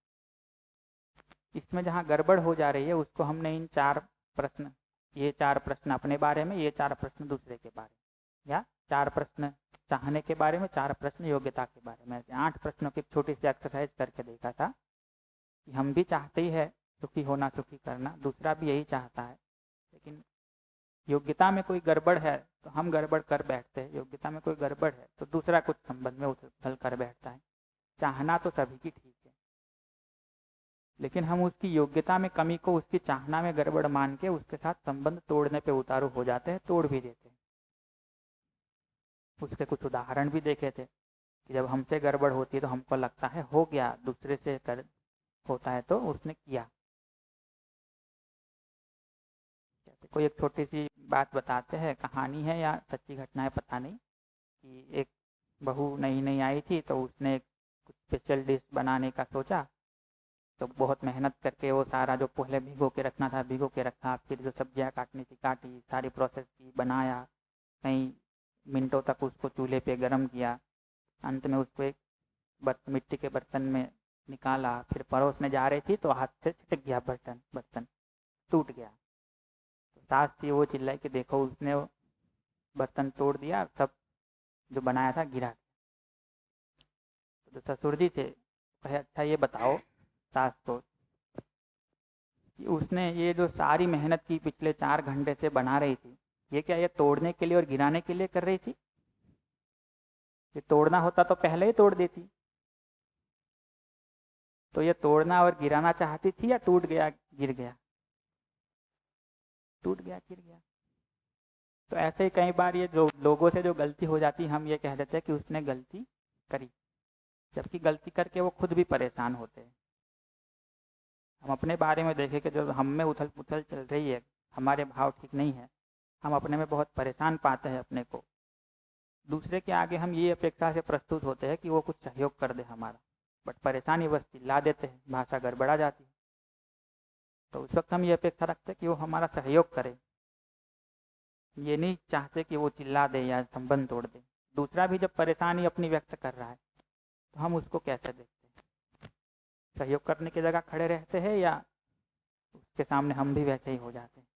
[SPEAKER 1] इसमें जहाँ गड़बड़ हो जा रही है उसको हमने इन 4 प्रश्न, ये 4 प्रश्न अपने बारे में, ये 4 प्रश्न दूसरे के बारे में, या 4 प्रश्न चाहने के बारे में, 4 प्रश्न योग्यता के बारे में, ऐसे 8 प्रश्नों की छोटी सी एक्सरसाइज करके देखा था कि हम भी चाहते ही है सुखी होना, सुखी करना, दूसरा भी यही चाहता है, लेकिन योग्यता में कोई गड़बड़ है तो हम गड़बड़ कर बैठते हैं, योग्यता में कोई गड़बड़ है तो दूसरा कुछ संबंध में उछल कर बैठता है। चाहना तो सभी की ठीक है, लेकिन हम उसकी योग्यता में कमी को उसकी चाहना में गड़बड़ मान के उसके साथ संबंध तोड़ने पे उतारू हो जाते हैं, तोड़ भी देते हैं। उसके कुछ उदाहरण भी देखे थे कि जब हमसे गड़बड़ होती है तो हमको लगता है हो गया, दूसरे से होता है तो उसने किया। कोई एक छोटी सी बात बताते हैं, कहानी है या सच्ची घटना है पता नहीं, कि एक बहू नई नई आई थी तो उसने कुछ स्पेशल डिश बनाने का सोचा, तो बहुत मेहनत करके वो सारा जो पहले भिगो के रखना था भिगो के रखा, फिर जो सब्जियां काटनी थी काटी, सारी प्रोसेस की, बनाया, कई मिनटों तक उसको चूल्हे पे गरम किया, अंत में उसको एक मिट्टी के बर्तन में निकाला, फिर परोसने जा रही थी तो हाथ से छिटक गया बर्तन टूट गया। तो सास थी वो चिल्लाई कि देखो उसने बर्तन तोड़ दिया, सब जो बनाया था गिरा दिया। तो जो ससुर जी थे कहे अच्छा ये बताओ सास को कि उसने ये जो सारी मेहनत की पिछले 4 घंटे से बना रही थी, ये क्या ये तोड़ने के लिए और गिराने के लिए कर रही थी? ये तोड़ना होता तो पहले ही तोड़ देती। तो ये तोड़ना और गिराना चाहती थी या टूट गया गिर गया? टूट गया गिर गया। तो ऐसे ही कई बार ये जो लोगों से जो गलती हो जाती हम ये कह देते हैं कि उसने गलती करी, जबकि गलती करके वो खुद भी परेशान होते हैं। हम अपने बारे में देखें कि जो हम में उथल पुथल चल रही है, हमारे भाव ठीक नहीं है, हम अपने में बहुत परेशान पाते हैं अपने को। दूसरे के आगे हम ये अपेक्षा से प्रस्तुत होते हैं कि वो कुछ सहयोग कर दे हमारा, बट परेशानी बस चिल्ला देते हैं, भाषा गड़बड़ा जाती है। तो उस वक्त हम ये अपेक्षा रखते हैं कि वो हमारा सहयोग करे, ये नहीं चाहते कि वो चिल्ला दे या संबंध तोड़ दे। दूसरा भी जब परेशानी अपनी व्यक्त कर रहा है तो हम उसको कैसे देखते हैं? सहयोग करने की जगह खड़े रहते हैं या उसके सामने हम भी वैसे ही हो जाते हैं?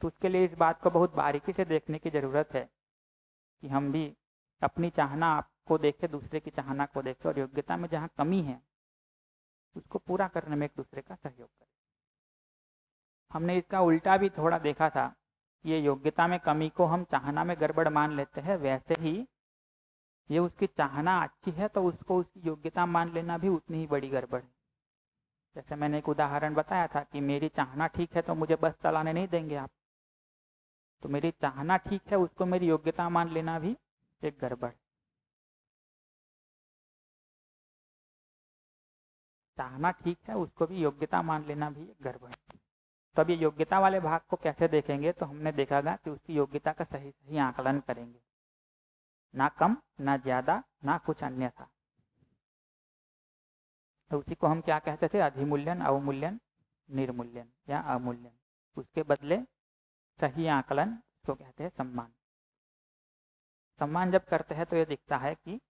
[SPEAKER 1] तो उसके लिए इस बात को बहुत बारीकी से देखने की ज़रूरत है कि हम भी अपनी चाहना आपको देखें, दूसरे की चाहना को देखें, और योग्यता में जहाँ कमी है उसको पूरा करने में एक दूसरे का सहयोग करें। हमने इसका उल्टा भी थोड़ा देखा था, ये योग्यता में कमी को हम चाहना में गड़बड़ मान लेते हैं, वैसे ही ये उसकी चाहना अच्छी है तो उसको उसकी योग्यता मान लेना भी उतनी ही बड़ी गड़बड़ है। जैसे मैंने एक उदाहरण बताया था कि मेरी चाहना ठीक है तो मुझे बस चलाने नहीं देंगे आप, तो मेरी चाहना ठीक है उसको मेरी योग्यता मान लेना भी एक गड़बड़। चाहना ठीक है उसको भी योग्यता मान लेना भी एक गड़बड़। तो अब ये योग्यता वाले भाग को कैसे देखेंगे? तो हमने देखा कि उसकी योग्यता का सही सही आकलन करेंगे, ना कम ना ज्यादा ना कुछ अन्यथा। तो उसी को हम क्या कहते थे? अधिमूल्यन, अवमूल्यन, निर्मूल्यन या अमूल्यन। उसके बदले सही आकलन को कहते हैं सम्मान। सम्मान जब करते हैं तो ये दिखता है कि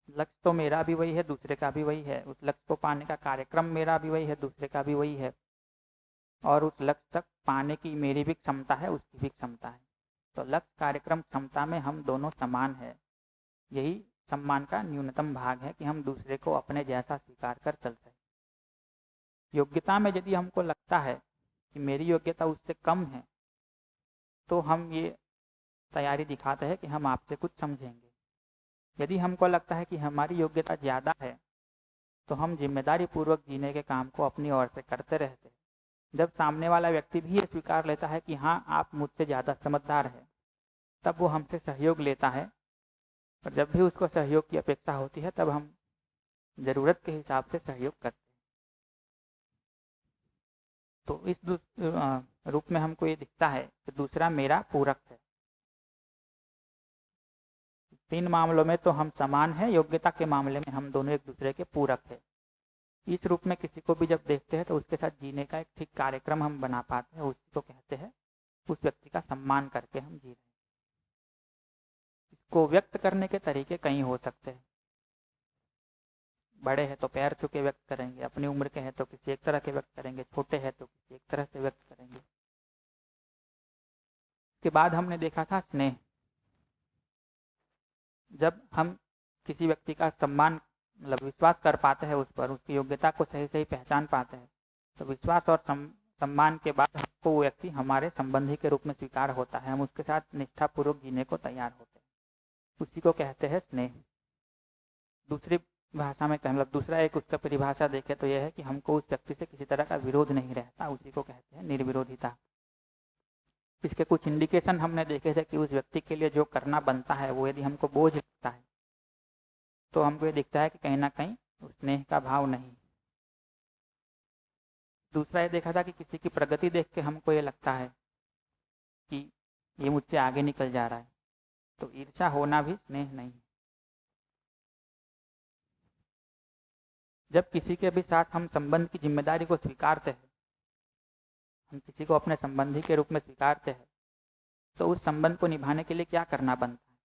[SPEAKER 1] लक्ष्य तो मेरा भी वही है, दूसरे का भी वही है, उस लक्ष्य को पाने का कार्यक्रम मेरा भी वही है, दूसरे का भी वही है, और उस लक्ष्य तक पाने की मेरी भी क्षमता है, उसकी भी क्षमता है। तो लक्ष्य, कार्यक्रम, क्षमता में हम दोनों समान है। यही सम्मान का न्यूनतम भाग है कि हम दूसरे को अपने जैसा स्वीकार कर चलते हैं। योग्यता में यदि हमको लगता है कि मेरी योग्यता उससे कम है तो हम ये तैयारी दिखाते हैं कि हम आपसे कुछ समझेंगे। यदि हमको लगता है कि हमारी योग्यता ज़्यादा है तो हम जिम्मेदारी पूर्वक जीने के काम को अपनी ओर से करते रहते हैं। जब सामने वाला व्यक्ति भी ये स्वीकार लेता है कि हाँ आप मुझसे ज़्यादा समझदार है, तब वो हमसे सहयोग लेता है। और जब भी उसको सहयोग की अपेक्षा होती है तब हम ज़रूरत के हिसाब से सहयोग करते हैं। तो इस रूप में हमको ये दिखता है कि दूसरा मेरा पूरक है। 3 मामलों में तो हम समान हैं, योग्यता के मामले में हम दोनों एक दूसरे के पूरक है। इस रूप में किसी को भी जब देखते हैं तो उसके साथ जीने का एक ठीक कार्यक्रम हम बना पाते हैं, उसी को कहते हैं उस व्यक्ति का सम्मान करके हम जी रहे हैं। इसको व्यक्त करने के तरीके कई हो सकते हैं। बड़े हैं तो पैर छू के व्यक्त करेंगे, अपनी उम्र के हैं तो किसी एक तरह के व्यक्त करेंगे, छोटे हैं तो किसी एक तरह से व्यक्त करेंगे। इसके बाद हमने देखा था स्नेह। जब हम किसी व्यक्ति का सम्मान मतलब विश्वास कर पाते हैं उस पर, उसकी योग्यता को सही सही पहचान पाते हैं, तो विश्वास और सम्मान के बाद हमको वो व्यक्ति हमारे संबंधी के रूप में स्वीकार होता है। हम उसके साथ निष्ठापूर्वक जीने को तैयार होते हैं, उसी को कहते हैं स्नेह। दूसरी भाषा में मतलब दूसरा एक उसका परिभाषा देखें तो यह है कि हमको उस व्यक्ति से किसी तरह का विरोध नहीं रहता, उसी को कहते हैं निर्विरोधिता। इसके कुछ इंडिकेशन हमने देखे थे कि उस व्यक्ति के लिए जो करना बनता है वो यदि हमको बोझ लगता है तो हमको ये दिखता है कि कहीं ना कहीं स्नेह का भाव नहीं। दूसरा ये देखा था कि किसी की प्रगति देख के हमको ये लगता है कि ये मुझसे आगे निकल जा रहा है, तो ईर्ष्या होना भी स्नेह नहीं। जब किसी के भी साथ हम संबंध की जिम्मेदारी को स्वीकारते हैं, हम किसी को अपने संबंधी के रूप में स्वीकारते हैं, तो उस संबंध को निभाने के लिए क्या करना बनता है?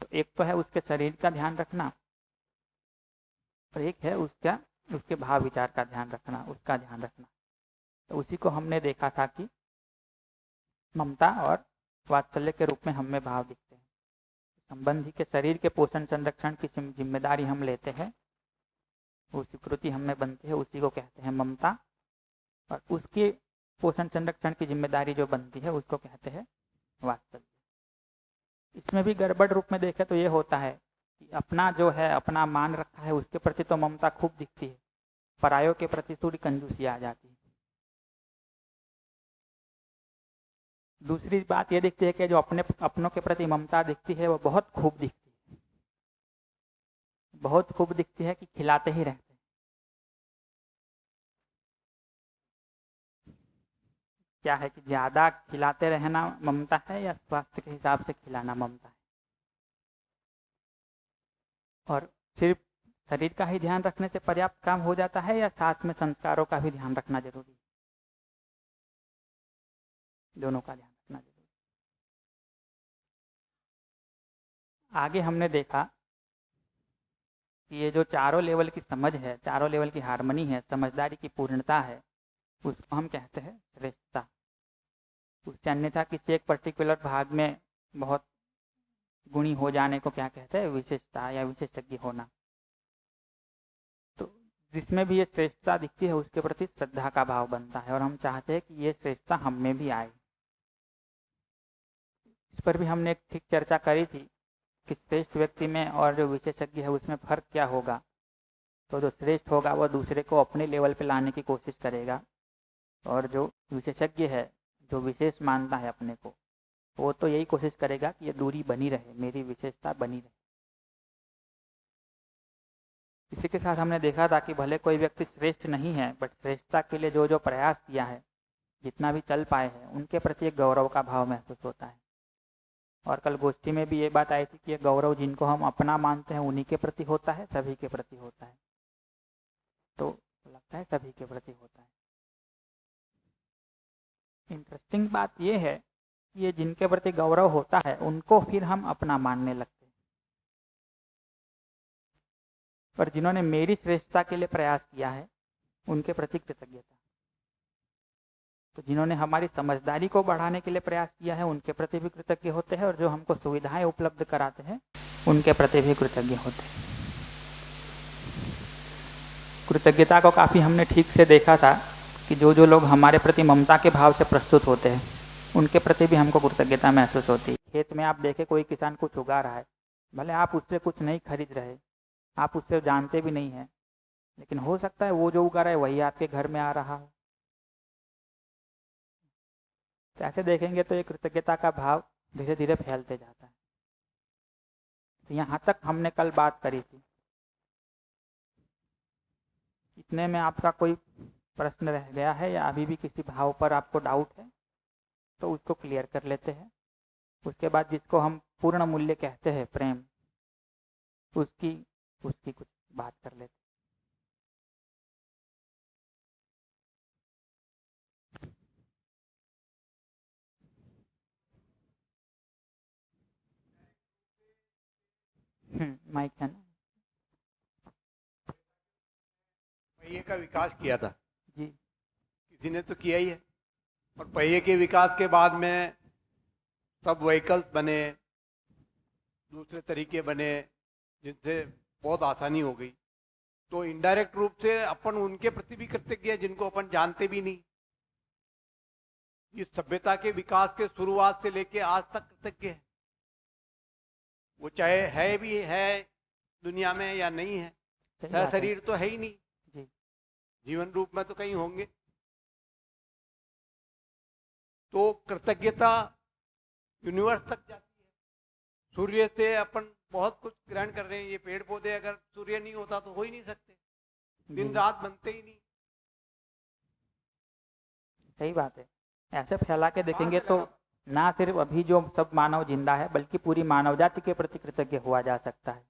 [SPEAKER 1] तो एक तो है उसके शरीर का ध्यान रखना, और एक है उसके भाव विचार का ध्यान रखना, उसका ध्यान रखना। तो उसी को हमने देखा था कि ममता और वात्सल्य के रूप में हमें भाव दिखते हैं। संबंधी के शरीर के पोषण संरक्षण की जिम्मेदारी हम लेते हैं, वो स्वीकृति हमें बनती है, उसी को कहते हैं ममता। और उसके पोषण संरक्षण की जिम्मेदारी जो बनती है उसको कहते हैं वात्सल्य। इसमें भी गड़बड़ रूप में देखें तो ये होता है कि अपना जो है, अपना मान रखा है, उसके प्रति तो ममता खूब दिखती है, परायों के प्रति थोड़ी कंजूसी आ जाती है। दूसरी बात ये दिखती है कि जो अपनों के प्रति ममता दिखती है वो बहुत खूब दिखती है, बहुत खूब दिखती है कि खिलाते ही रहते हैं। क्या है कि ज़्यादा खिलाते रहना ममता है या स्वास्थ्य के हिसाब से खिलाना ममता है। और सिर्फ शरीर का ही ध्यान रखने से पर्याप्त काम हो जाता है या साथ में संस्कारों का भी ध्यान रखना जरूरी है? दोनों का ध्यान रखना जरूरी है। आगे हमने देखा कि ये जो चारों लेवल की समझ है, चारों लेवल की हार्मनी है, समझदारी की पूर्णता है, उसको हम कहते हैं श्रेष्ठता। उससे अन्यथा किसी एक पर्टिकुलर भाग में बहुत गुणी हो जाने को क्या कहते हैं? विशेषता या विशेषज्ञ होना। तो जिसमें भी ये श्रेष्ठता दिखती है उसके प्रति श्रद्धा का भाव बनता है और हम चाहते हैं कि ये श्रेष्ठता हम में भी आए। इस पर भी हमने एक ठीक चर्चा करी थी कि श्रेष्ठ व्यक्ति में और जो विशेषज्ञ है उसमें फर्क क्या होगा। तो जो श्रेष्ठ होगा वह दूसरे को अपने लेवल पे लाने की कोशिश करेगा और जो विशेषज्ञ है, जो विशेष मानता है अपने को, वो तो यही कोशिश करेगा कि ये दूरी बनी रहे, मेरी विशेषता बनी रहे। इसी के साथ हमने देखा था कि भले कोई व्यक्ति श्रेष्ठ नहीं है, बट श्रेष्ठता के लिए जो जो प्रयास किया है, जितना भी चल पाए हैं, उनके प्रति एक गौरव का भाव महसूस होता है। और कल गोष्ठी में भी ये बात आई थी कि ये गौरव जिनको हम अपना मानते हैं उन्हीं के प्रति होता है, सभी के प्रति होता है। तो लगता है सभी के प्रति होता है। इंटरेस्टिंग बात ये है कि ये जिनके प्रति गौरव होता है उनको फिर हम अपना मानने लगते हैं, पर जिन्होंने मेरी श्रेष्ठता के लिए प्रयास किया है उनके प्रति कृतज्ञता। तो जिन्होंने हमारी समझदारी को बढ़ाने के लिए प्रयास किया है उनके प्रति भी कृतज्ञ होते हैं और जो हमको सुविधाएं उपलब्ध कराते हैं उनके प्रति भी कृतज्ञ होते हैं। कृतज्ञता को काफ़ी हमने ठीक से देखा था कि जो जो लोग हमारे प्रति ममता के भाव से प्रस्तुत होते हैं उनके प्रति भी हमको कृतज्ञता महसूस होती है। खेत में आप देखें कोई किसान कुछ उगा रहा है, भले आप उससे कुछ नहीं खरीद रहे, आप उससे जानते भी नहीं हैं, लेकिन हो सकता है वो जो उगा रहा है वही आपके घर में आ रहा हो। तो ऐसे देखेंगे तो ये कृतज्ञता का भाव धीरे धीरे फैलते जाता है। तो यहाँ तक हमने कल बात करी थी। इतने में आपका कोई प्रश्न रह गया है या अभी भी किसी भाव पर आपको डाउट है तो उसको क्लियर कर लेते हैं। उसके बाद जिसको हम पूर्ण मूल्य कहते हैं, प्रेम, उसकी कुछ बात कर लेते हैं। माइक है ना
[SPEAKER 6] पहिए का विकास किया था
[SPEAKER 1] जी।
[SPEAKER 6] किसी ने तो किया ही है। और पहिए के विकास के बाद में सब व्हीकल्स बने, दूसरे तरीके बने जिनसे बहुत आसानी हो गई। तो इनडायरेक्ट रूप से अपन उनके प्रति भी कृतज्ञ हैं जिनको अपन जानते भी नहीं। इस सभ्यता के विकास के शुरुआत से लेके आज तक कृतज्ञ है। वो चाहे है भी है दुनिया में या नहीं है, सह शरीर तो है ही नहीं
[SPEAKER 1] जी।
[SPEAKER 6] जीवन रूप में तो कहीं होंगे। तो कृतज्ञता यूनिवर्स तक जाती है। सूर्य से अपन बहुत कुछ ग्रहण कर रहे हैं। ये पेड़ पौधे अगर सूर्य नहीं होता तो हो ही नहीं सकते, दिन रात बनते ही नहीं।
[SPEAKER 1] सही बात है। ऐसे फैला के देखेंगे तो ना सिर्फ अभी जो सब मानव जिंदा है बल्कि पूरी मानव जाति के प्रति कृतज्ञ हुआ जा सकता है।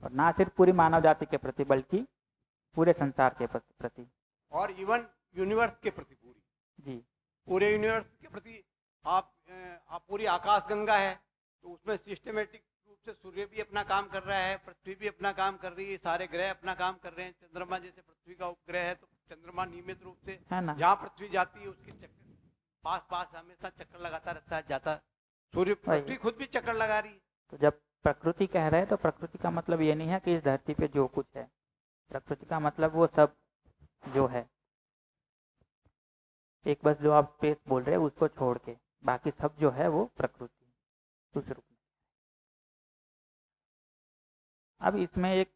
[SPEAKER 1] और ना सिर्फ पूरी मानव जाति के प्रति बल्कि पूरे संसार के प्रति
[SPEAKER 6] और इवन यूनिवर्स के प्रति पूरी
[SPEAKER 1] जी।
[SPEAKER 6] पूरे यूनिवर्स के प्रति आप पूरी आकाश गंगा है तो उसमें सिस्टमेटिक रूप से सूर्य भी अपना काम कर रहा है, पृथ्वी भी अपना काम कर रही है, सारे ग्रह अपना काम कर रहे हैं। चंद्रमा जैसे पृथ्वी का उपग्रह है तो चंद्रमा नियमित रूप से
[SPEAKER 1] है ना,
[SPEAKER 6] जहाँ पृथ्वी जाती है उसके चक्कर पास हमेशा चक्कर लगाता रहता है, जाता। सूर्य पृथ्वी खुद भी चक्कर लगा रही है।
[SPEAKER 1] तो जब प्रकृति कह रहे हैं तो प्रकृति का मतलब ये नहीं है कि इस धरती पे जो कुछ है, प्रकृति का मतलब वो सब जो है। एक बस जो आप स्पेस बोल रहे हैं उसको छोड़ के बाकी सब जो है वो प्रकृति उस रूप में। अब इसमें एक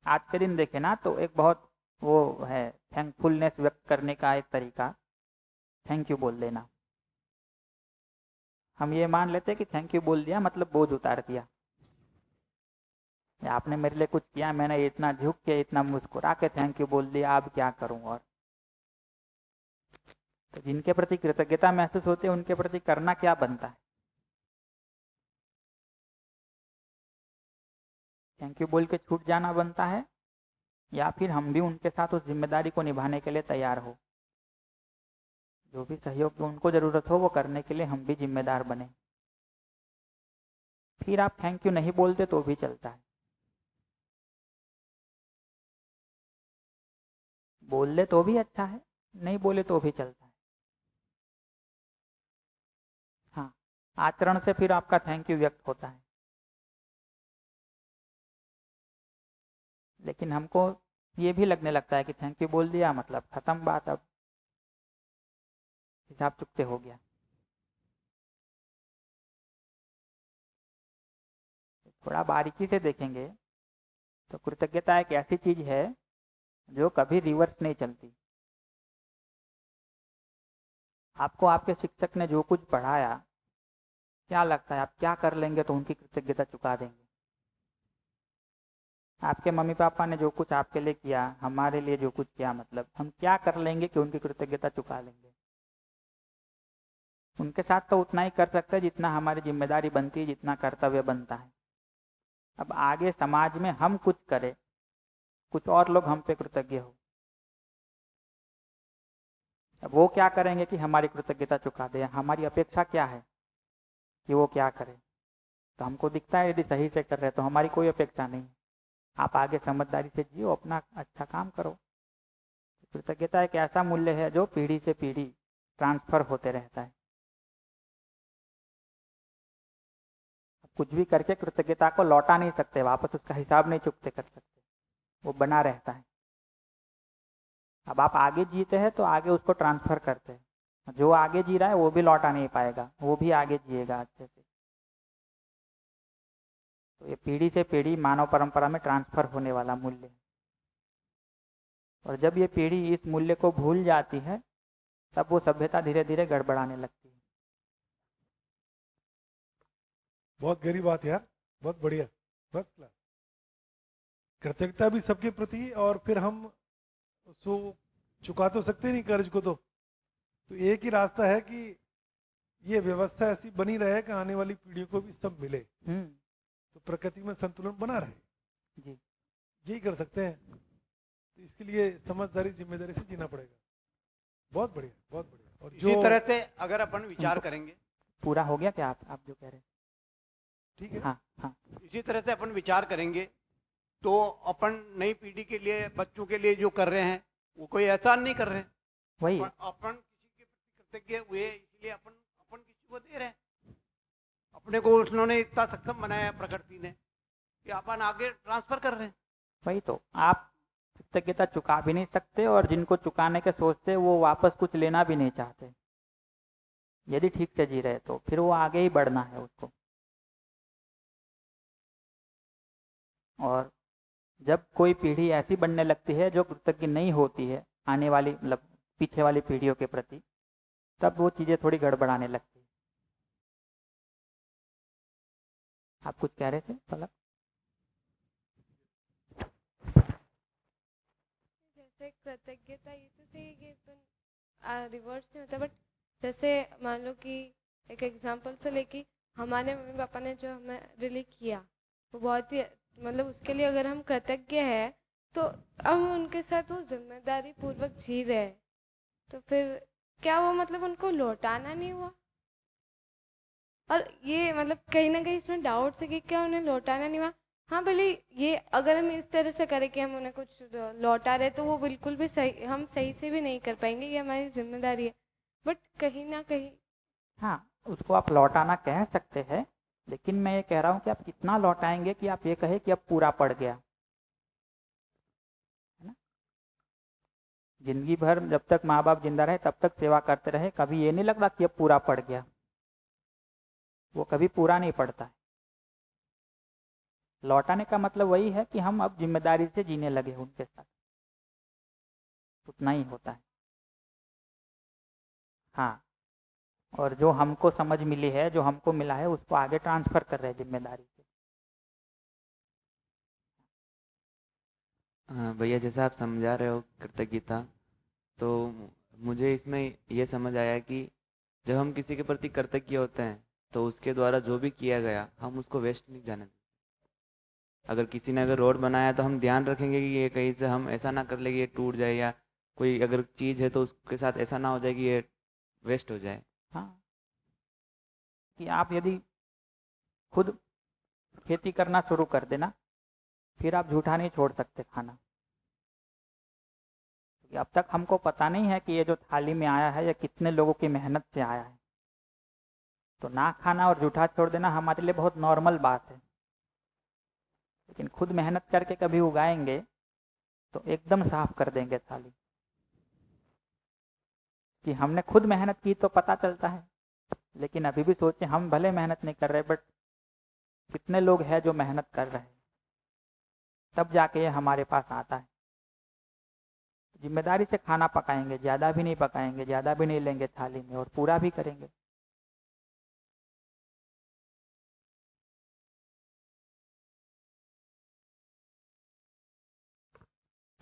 [SPEAKER 1] आज के दिन देखे ना तो एक बहुत वो है थैंकफुलनेस व्यक्त करने का एक तरीका, थैंक यू बोल देना। हम ये मान लेते हैं कि थैंक यू बोल दिया मतलब बोझ उतार दिया, आपने मेरे लिए कुछ किया, मैंने इतना झुक के इतना मुस्कुरा के थैंक यू बोल दिया, अब क्या करूं। और तो जिनके प्रति कृतज्ञता महसूस होती है उनके प्रति करना क्या बनता है? थैंक यू बोल के छूट जाना बनता है, या फिर हम भी उनके साथ उस जिम्मेदारी को निभाने के लिए तैयार हो, जो भी सहयोग की उनको ज़रूरत हो वो करने के लिए हम भी जिम्मेदार बने। फिर आप थैंक यू नहीं बोलते तो भी चलता है, बोल ले तो भी अच्छा है, नहीं बोले तो भी चलता है। हाँ, आचरण से फिर आपका थैंक यू व्यक्त होता है। लेकिन हमको ये भी लगने लगता है कि थैंक यू बोल दिया मतलब खत्म बात, अब हिसाब चुकते हो गया। थोड़ा बारीकी से देखेंगे तो कृतज्ञता एक ऐसी चीज है जो कभी रिवर्स नहीं चलती। आपको आपके शिक्षक ने जो कुछ पढ़ाया, क्या लगता है आप क्या कर लेंगे तो उनकी कृतज्ञता चुका देंगे? आपके मम्मी पापा ने जो कुछ आपके लिए किया, हमारे लिए जो कुछ किया, मतलब हम क्या कर लेंगे कि उनकी कृतज्ञता चुका लेंगे? उनके साथ तो उतना ही कर सकते हैं जितना हमारी जिम्मेदारी बनती है, जितना कर्तव्य बनता है। अब आगे समाज में हम कुछ करें, कुछ और लोग हम पे कृतज्ञ हो, अब वो क्या करेंगे कि हमारी कृतज्ञता चुका दे? हमारी अपेक्षा क्या है कि वो क्या करे? तो हमको दिखता है यदि सही से कर रहे तो हमारी कोई अपेक्षा नहीं है। आप आगे समझदारी से जियो, अपना अच्छा काम करो। कृतज्ञता एक ऐसा मूल्य है जो पीढ़ी से पीढ़ी ट्रांसफर होते रहता है। कुछ भी करके कृतज्ञता को लौटा नहीं सकते, वापस उसका हिसाब नहीं चुकते कर सकते, वो बना रहता है। अब आप आगे जीते हैं तो आगे उसको ट्रांसफर करते हैं, जो आगे जी रहा है वो भी लौटा नहीं पाएगा, वो भी आगे जिएगा अच्छे से। तो ये पीढ़ी से पीढ़ी मानव परंपरा में ट्रांसफर होने वाला मूल्य है। और जब ये पीढ़ी इस मूल्य को भूल जाती है तब वो सभ्यता धीरे धीरे गड़बड़ाने लगती है।
[SPEAKER 7] बहुत गहरी बात यार, बहुत बढ़िया, फर्स्ट क्लास। कृतज्ञता भी सबके प्रति, और फिर हम उसको चुका तो सकते नहीं कर्ज को, तो एक ही रास्ता है कि ये व्यवस्था ऐसी बनी रहे कि आने वाली पीढ़ियों को भी सब मिले, तो प्रकृति में संतुलन बना रहे जी, यही कर सकते हैं। तो इसके लिए समझदारी जिम्मेदारी से जीना पड़ेगा। बहुत बढ़िया, बहुत बढ़िया। और
[SPEAKER 6] इसी तरह से अगर अपन विचार करेंगे,
[SPEAKER 1] पूरा हो गया क्या आप जो कह रहे हैं?
[SPEAKER 7] ठीक है।
[SPEAKER 1] हाँ हाँ,
[SPEAKER 6] इसी तरह से अपन विचार करेंगे तो अपन नई पीढ़ी के लिए, बच्चों के लिए जो कर रहे हैं वो कोई एहसान नहीं कर रहे हैं।
[SPEAKER 1] वही
[SPEAKER 6] अपन किसी के प्रति कृतज्ञ हुए, इसलिए अपन किसी को दे रहे हैं। अपने को उन्होंने इतना सक्षम बनाया प्रकृति ने कि अपन आगे ट्रांसफर कर रहे हैं।
[SPEAKER 1] वही तो, आप कृतज्ञता चुका भी नहीं सकते और जिनको चुकाने के सोचते वो वापस कुछ लेना भी नहीं चाहते। यदि ठीक से जी रहे तो फिर वो आगे ही बढ़ना है उसको। और जब कोई पीढ़ी ऐसी बनने लगती है जो कृतज्ञ नहीं होती है आने वाली, मतलब पीछे वाली पीढ़ियों के प्रति, तब वो चीजें थोड़ी गड़बड़ाने लगती है। आप कुछ कह रहे थे पलक?
[SPEAKER 2] जैसे कृतज्ञता, ये तो सही है कि अपन रिवर्स नहीं होता, बट जैसे मान लो कि एक एग्जांपल से लेके हमारे मम्मी पापा ने जो हमें रिले किया वो बहुत ही, मतलब उसके लिए अगर हम कृतज्ञ हैं तो हम उनके साथ वो जिम्मेदारी पूर्वक जी रहे हैं, तो फिर क्या वो मतलब उनको लौटाना नहीं हुआ? और ये मतलब कहीं ना कहीं इसमें डाउट है कि क्या उन्हें लौटाना नहीं हुआ? हाँ भले ये अगर हम इस तरह से करें कि हम उन्हें कुछ लौटा रहे तो वो बिल्कुल भी सही, हम सही से भी नहीं कर पाएंगे, ये हमारी जिम्मेदारी है। बट कहीं ना कहीं
[SPEAKER 1] हाँ, उसको आप लौटाना कह सकते हैं, लेकिन मैं ये कह रहा हूँ कि आप कितना लौटाएंगे कि आप ये कहे कि अब पूरा पड़ गया, है ना? जिंदगी भर जब तक माँ बाप जिंदा रहे तब तक सेवा करते रहे, कभी ये नहीं लग रहा कि अब पूरा पड़ गया। वो कभी पूरा नहीं पड़ता है। लौटाने का मतलब वही है कि हम अब जिम्मेदारी से जीने लगे उनके साथ, उतना ही होता है। हाँ, और जो हमको समझ मिली है, जो हमको मिला है, उसको आगे ट्रांसफर कर रहे हैं जिम्मेदारी से।
[SPEAKER 5] हाँ भैया, जैसे आप समझा रहे हो कृतज्ञता, तो मुझे इसमें ये समझ आया कि जब हम किसी के प्रति कृतज्ञ होते हैं तो उसके द्वारा जो भी किया गया हम उसको वेस्ट नहीं जाने देते। अगर किसी ने अगर रोड बनाया तो हम ध्यान रखेंगे कि ये कहीं से हम ऐसा ना कर ले कि ये टूट जाए, या कोई अगर चीज़ है तो उसके साथ ऐसा ना हो जाए कि ये वेस्ट हो जाए।
[SPEAKER 1] हाँ, कि आप यदि खुद खेती करना शुरू कर देना, फिर आप झूठा नहीं छोड़ सकते खाना। क्योंकि अब तक हमको पता नहीं है कि ये जो थाली में आया है ये कितने लोगों की मेहनत से आया है। तो ना खाना और झूठा छोड़ देना हमारे लिए बहुत नॉर्मल बात है, लेकिन खुद मेहनत करके कभी उगाएंगे तो एकदम साफ कर देंगे थाली। कि हमने खुद मेहनत की तो पता चलता है, लेकिन अभी भी सोचें हम भले मेहनत नहीं कर रहे, बट कितने लोग हैं जो मेहनत कर रहे हैं, तब जाके ये हमारे पास आता है। जिम्मेदारी से खाना पकाएंगे, ज़्यादा भी नहीं पकाएंगे, ज़्यादा भी नहीं लेंगे थाली में, और पूरा भी करेंगे।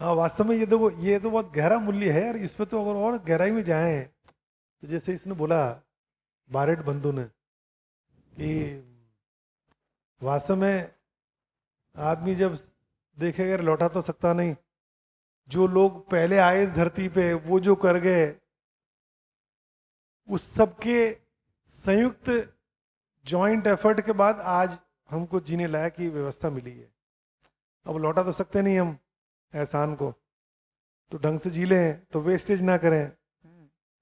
[SPEAKER 7] हाँ, वास्तव में ये तो बहुत गहरा मूल्य है यार। इस पे तो अगर और गहराई में जाए तो जैसे इसने बोला बारेट बंधु ने कि वास्तव में आदमी जब देखेगा लौटा तो सकता नहीं, जो लोग पहले आए इस धरती पे वो जो कर गए, उस सब के संयुक्त जॉइंट एफर्ट के बाद आज हमको जीने लायक की व्यवस्था मिली है। अब लौटा तो सकते नहीं हम एहसान को, तो ढंग से जी लें, तो वेस्टेज ना करें।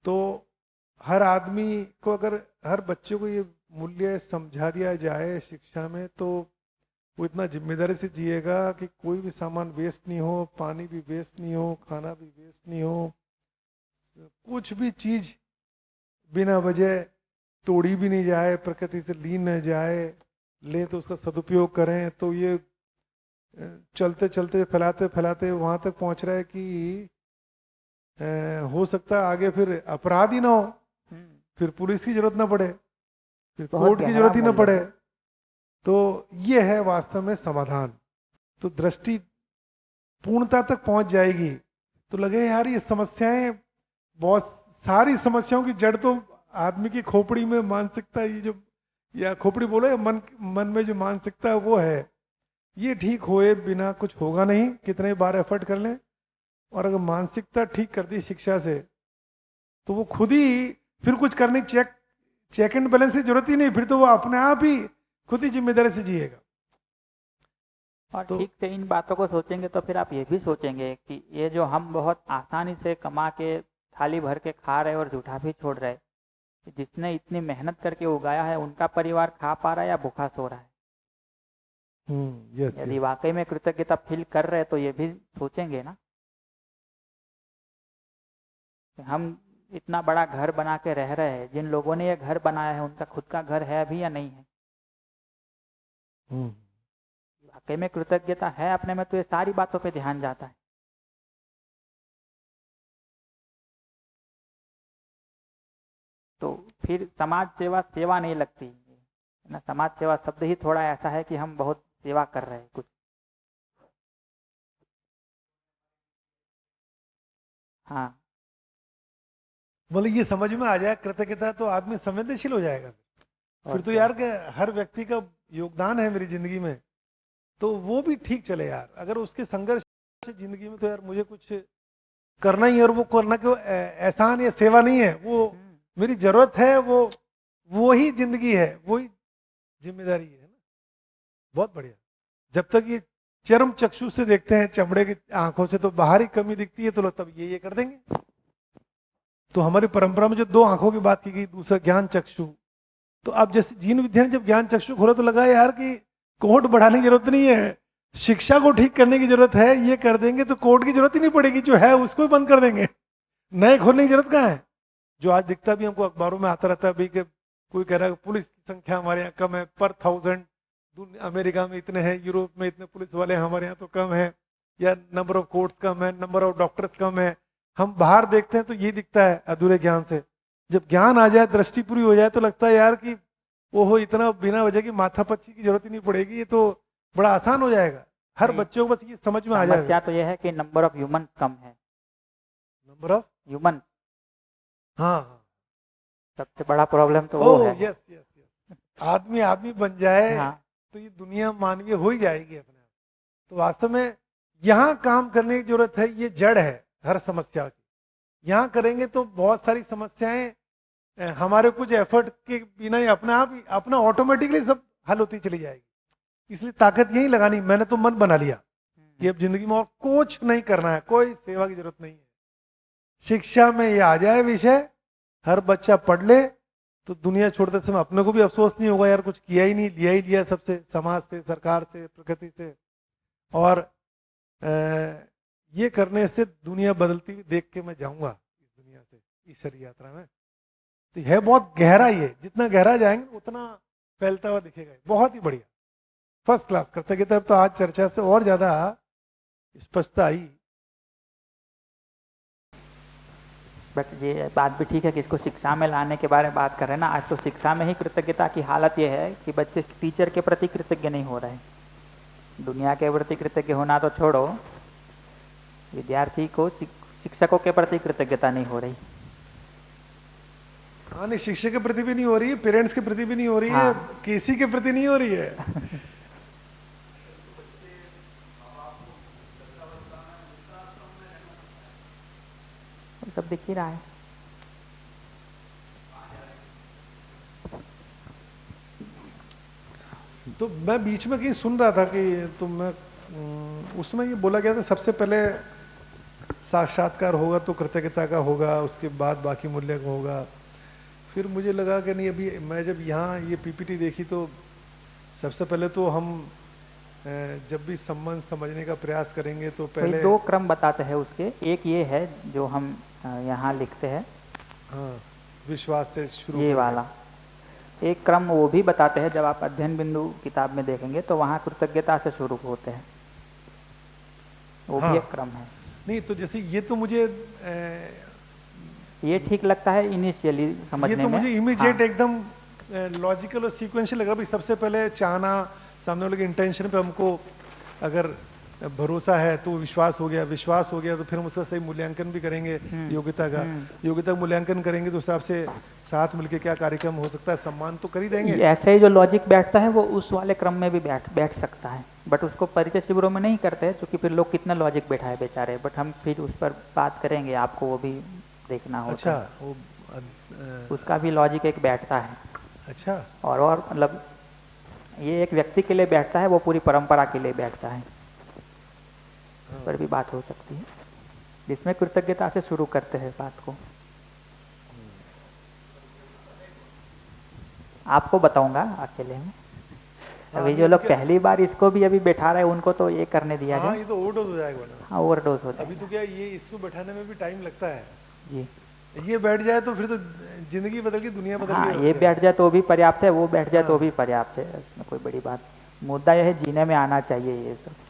[SPEAKER 7] तो हर आदमी को, अगर हर बच्चे को ये मूल्य समझा दिया जाए शिक्षा में, तो वो इतना जिम्मेदारी से जिएगा कि कोई भी सामान वेस्ट नहीं हो, पानी भी वेस्ट नहीं हो, खाना भी वेस्ट नहीं हो, कुछ भी चीज बिना वजह तोड़ी भी नहीं जाए, प्रकृति से लीन न जाए, ले तो उसका सदुपयोग करें। तो ये चलते चलते फैलाते फैलाते वहां तक पहुंच रहा है कि हो सकता है आगे फिर अपराध ही ना हो, फिर पुलिस की जरूरत ना पड़े, फिर कोर्ट की जरूरत ही ना पड़े। तो ये है वास्तव में समाधान। तो दृष्टि पूर्णता तक पहुंच जाएगी तो लगे यार ये समस्याएं, बहुत सारी समस्याओं की जड़ तो आदमी की खोपड़ी में मानसिकता, ये जो, या खोपड़ी बोलो, मन में जो मानसिकता है वो है। ये ठीक होए बिना कुछ होगा नहीं, कितने बार एफर्ट कर लें। और अगर मानसिकता ठीक कर दी शिक्षा से, तो वो खुद ही फिर कुछ करने चेक एंड बैलेंस की जरूरत ही नहीं, फिर तो वो अपने आप ही खुद ही जिम्मेदारी से जिएगा।
[SPEAKER 1] और
[SPEAKER 7] तो
[SPEAKER 1] ठीक से इन बातों को सोचेंगे तो फिर आप ये भी सोचेंगे कि ये जो हम बहुत आसानी से कमा के थाली भर के खा रहे और झूठा भी छोड़ रहे, जिसने इतनी मेहनत करके उगाया है उनका परिवार खा पा रहा है या भूखा सो रहा है। यदि वाकई में कृतज्ञता फील कर रहे तो ये भी सोचेंगे ना कि हम इतना बड़ा घर बना के रह रहे हैं, जिन लोगों ने ये घर बनाया है उनका खुद का घर है अभी या नहीं है। वाकई में कृतज्ञता है अपने में, तो ये सारी बातों पे ध्यान जाता है। तो फिर समाज सेवा सेवा नहीं लगती है ना। समाज सेवा शब्द ही थोड़ा ऐसा है कि हम बहुत सेवा कर रहे हैं कुछ। हाँ,
[SPEAKER 7] मतलब ये समझ में आ जाए कृतज्ञता, तो आदमी संवेदनशील हो जाएगा। फिर तो यार के हर व्यक्ति का योगदान है मेरी जिंदगी में, तो वो भी ठीक चले यार। अगर उसके संघर्ष जिंदगी में, तो यार मुझे कुछ करना ही है, और वो करना क्यों एहसान या सेवा नहीं है, वो मेरी जरूरत है, वो ही जिंदगी है, वो ही जिम्मेदारी है ना। बहुत बढ़िया। जब तक ये चर्म चक्षु से देखते हैं, चमड़े की आंखों से, तो बाहरी कमी दिखती है, तो लोग तब ये कर देंगे। तो हमारी परंपरा में जो दो आंखों की बात की गई, दूसरा ज्ञान चक्षु, तो अब जैसे जीन विद्या ने जब ज्ञान चक्षु खोला, तो लगा यार कि कोर्ट बढ़ाने की जरूरत नहीं है, शिक्षा को ठीक करने की जरूरत है। ये कर देंगे तो कोर्ट की जरूरत ही नहीं पड़ेगी, जो है उसको ही बंद कर देंगे, नए खोलने की जरूरत कहाँ है। जो आज दिखता भी हमको अखबारों में आता रहता है अभी, कि कोई कह रहा है पुलिस की संख्या हमारे यहाँ कम है पर 1000, अमेरिका में इतने हैं, यूरोप में इतने पुलिस वाले, हमारे यहाँ तो कम है, या नंबर ऑफ कोर्ट्स कम है, नंबर ऑफ डॉक्टर्स कम है। हम बाहर देखते हैं तो ये दिखता है अधूरे ज्ञान से। जब ज्ञान आ जाए, दृष्टि पूरी हो जाए, तो लगता है यार कि ओहो, इतना बिना वजह की माथापच्ची की जरूरत ही नहीं पड़ेगी, ये तो बड़ा आसान हो जाएगा। हर बच्चों को बस ये समझ में आ जाएगा।
[SPEAKER 1] समस्या तो यह है कि नंबर ऑफ ह्यूमन कम है।
[SPEAKER 7] नंबर ऑफ
[SPEAKER 1] ह्यूमन
[SPEAKER 7] हाँ हाँ,
[SPEAKER 1] सबसे बड़ा प्रॉब्लम तो वो
[SPEAKER 7] ओ
[SPEAKER 1] है।
[SPEAKER 7] यस यस यस, आदमी आदमी बन जाए
[SPEAKER 1] हाँ
[SPEAKER 7] तो ये दुनिया मानवीय हो ही जाएगी अपने आप। तो वास्तव में यहाँ काम करने की जरूरत है, ये जड़ है हर समस्या की। यहाँ करेंगे तो बहुत सारी समस्याएं हमारे कुछ एफर्ट के बिना ही अपना ऑटोमेटिकली सब हल होती चली जाएगी। इसलिए ताकत यही लगानी। मैंने तो मन बना लिया कि अब जिंदगी में और कुछ नहीं करना है, कोई सेवा की जरूरत नहीं है। शिक्षा में ये आ जाए विषय, हर बच्चा पढ़ ले, तो दुनिया छोड़ते समय अपने को भी अफसोस नहीं होगा यार कुछ किया ही नहीं, लिया ही लिया सबसे, समाज से, सरकार से, प्रकृति से। और ये करने से दुनिया बदलती हुई देख के मैं जाऊंगा इस दुनिया से, ईश्वर यात्रा में। तो है बहुत गहरा, ये जितना गहरा जाएंगे उतना फैलता हुआ दिखेगा। बहुत ही बढ़िया, फर्स्ट क्लास करते गए। तब तो आज चर्चा से और ज्यादा स्पष्टता आई।
[SPEAKER 1] बट ये बात भी ठीक है कि इसको शिक्षा में लाने के बारे में बात कर रहे हैं ना। आज तो शिक्षा में ही कृतज्ञता की हालत ये है कि बच्चे टीचर के प्रति कृतज्ञ नहीं हो रहे। दुनिया के प्रति कृतज्ञ होना तो छोड़ो, विद्यार्थी को शिक्षकों के प्रति कृतज्ञता नहीं हो रही।
[SPEAKER 7] हाँ नहीं, शिक्षक के प्रति भी नहीं हो रही है, पेरेंट्स के प्रति भी नहीं हो रही है,
[SPEAKER 1] हाँ।
[SPEAKER 7] किसी के प्रति नहीं हो रही है।
[SPEAKER 1] सब दिख ही रहा है।
[SPEAKER 7] तो मैं बीच में कहीं सुन रहा था कि तो मैं उसमें ये बोला गया था सबसे पहले साक्षात्कार होगा तो कृतज्ञता का होगा, उसके बाद बाकी मूल्य का होगा। फिर मुझे लगा कि नहीं, अभी मैं जब यहाँ ये पीपीटी देखी तो सबसे पहले तो हम जब भी संबंध समझने का प्रयास करेंगे तो पहले
[SPEAKER 1] दो क्रम बताते हैं उसके। एक ये है जो हम यहाँ लिखते हैं,
[SPEAKER 7] हाँ, विश्वास से शुरू
[SPEAKER 1] ये वाला एक क्रम वो भी बताते हैं। जब आप अध्ययन बिंदु किताब में देखेंगे तो वहाँ कृतज्ञता से शुरू होते हैं, वो
[SPEAKER 7] हाँ।
[SPEAKER 1] भी एक क्रम है।
[SPEAKER 7] नहीं तो जैसे ये तो मुझे
[SPEAKER 1] ये ठीक लगता है इनिशियली समझने में।
[SPEAKER 7] ये तो मुझे इमीडिएट
[SPEAKER 1] हाँ।
[SPEAKER 7] एकदम लॉजिकल और सीक्वेंशियल लगा। भाई सबसे पहले चाहना, सामने वाले के इंटेंशन पे हमको अगर भरोसा है तो विश्वास हो गया, विश्वास हो गया तो फिर हम उसका सही मूल्यांकन भी करेंगे योग्यता का। योग्यता मूल्यांकन करेंगे तो उस हिसाब से साथ मिलके क्या कार्यक्रम हो सकता है, सम्मान तो कर ही देंगे।
[SPEAKER 1] ऐसे ही जो लॉजिक बैठता है वो उस वाले क्रम में भी बैठ सकता है, बट उसको परिचय शिविरों में नहीं करते हैं क्योंकि फिर लोग कितना लॉजिक बैठाए बेचारे। बट हम फिर उस पर बात करेंगे, आपको वो भी देखना होगा।
[SPEAKER 7] अच्छा, वो
[SPEAKER 1] उसका भी लॉजिक एक बैठता है।
[SPEAKER 7] अच्छा,
[SPEAKER 1] और मतलब ये एक व्यक्ति के लिए बैठता है, वो पूरी परंपरा के लिए बैठता है। उस पर भी बात हो सकती है, जिसमें कृतज्ञता से शुरू करते हैं बात को। आपको बताऊंगा अकेले में। अभी जो लोग पहली बार इसको भी अभी बैठा रहे हैं उनको तो ये करने दिया
[SPEAKER 7] हाँ,
[SPEAKER 1] जाए।
[SPEAKER 7] ये तो ओवरडोज हो जाएगा ना।
[SPEAKER 1] हाँ, ओवरडोज होता
[SPEAKER 7] अभी
[SPEAKER 1] है
[SPEAKER 7] तो क्या ये इसको बैठाने में भी टाइम लगता है
[SPEAKER 1] जी।
[SPEAKER 7] ये बैठ जाए तो फिर तो जिंदगी बदल गई, दुनिया बदल
[SPEAKER 1] हाँ,
[SPEAKER 7] गई।
[SPEAKER 1] ये बैठ जाए तो भी पर्याप्त है, वो बैठ जाए तो भी पर्याप्त है, इसमें कोई बड़ी बात। मुद्दा यह है जीने में आना चाहिए ये सब।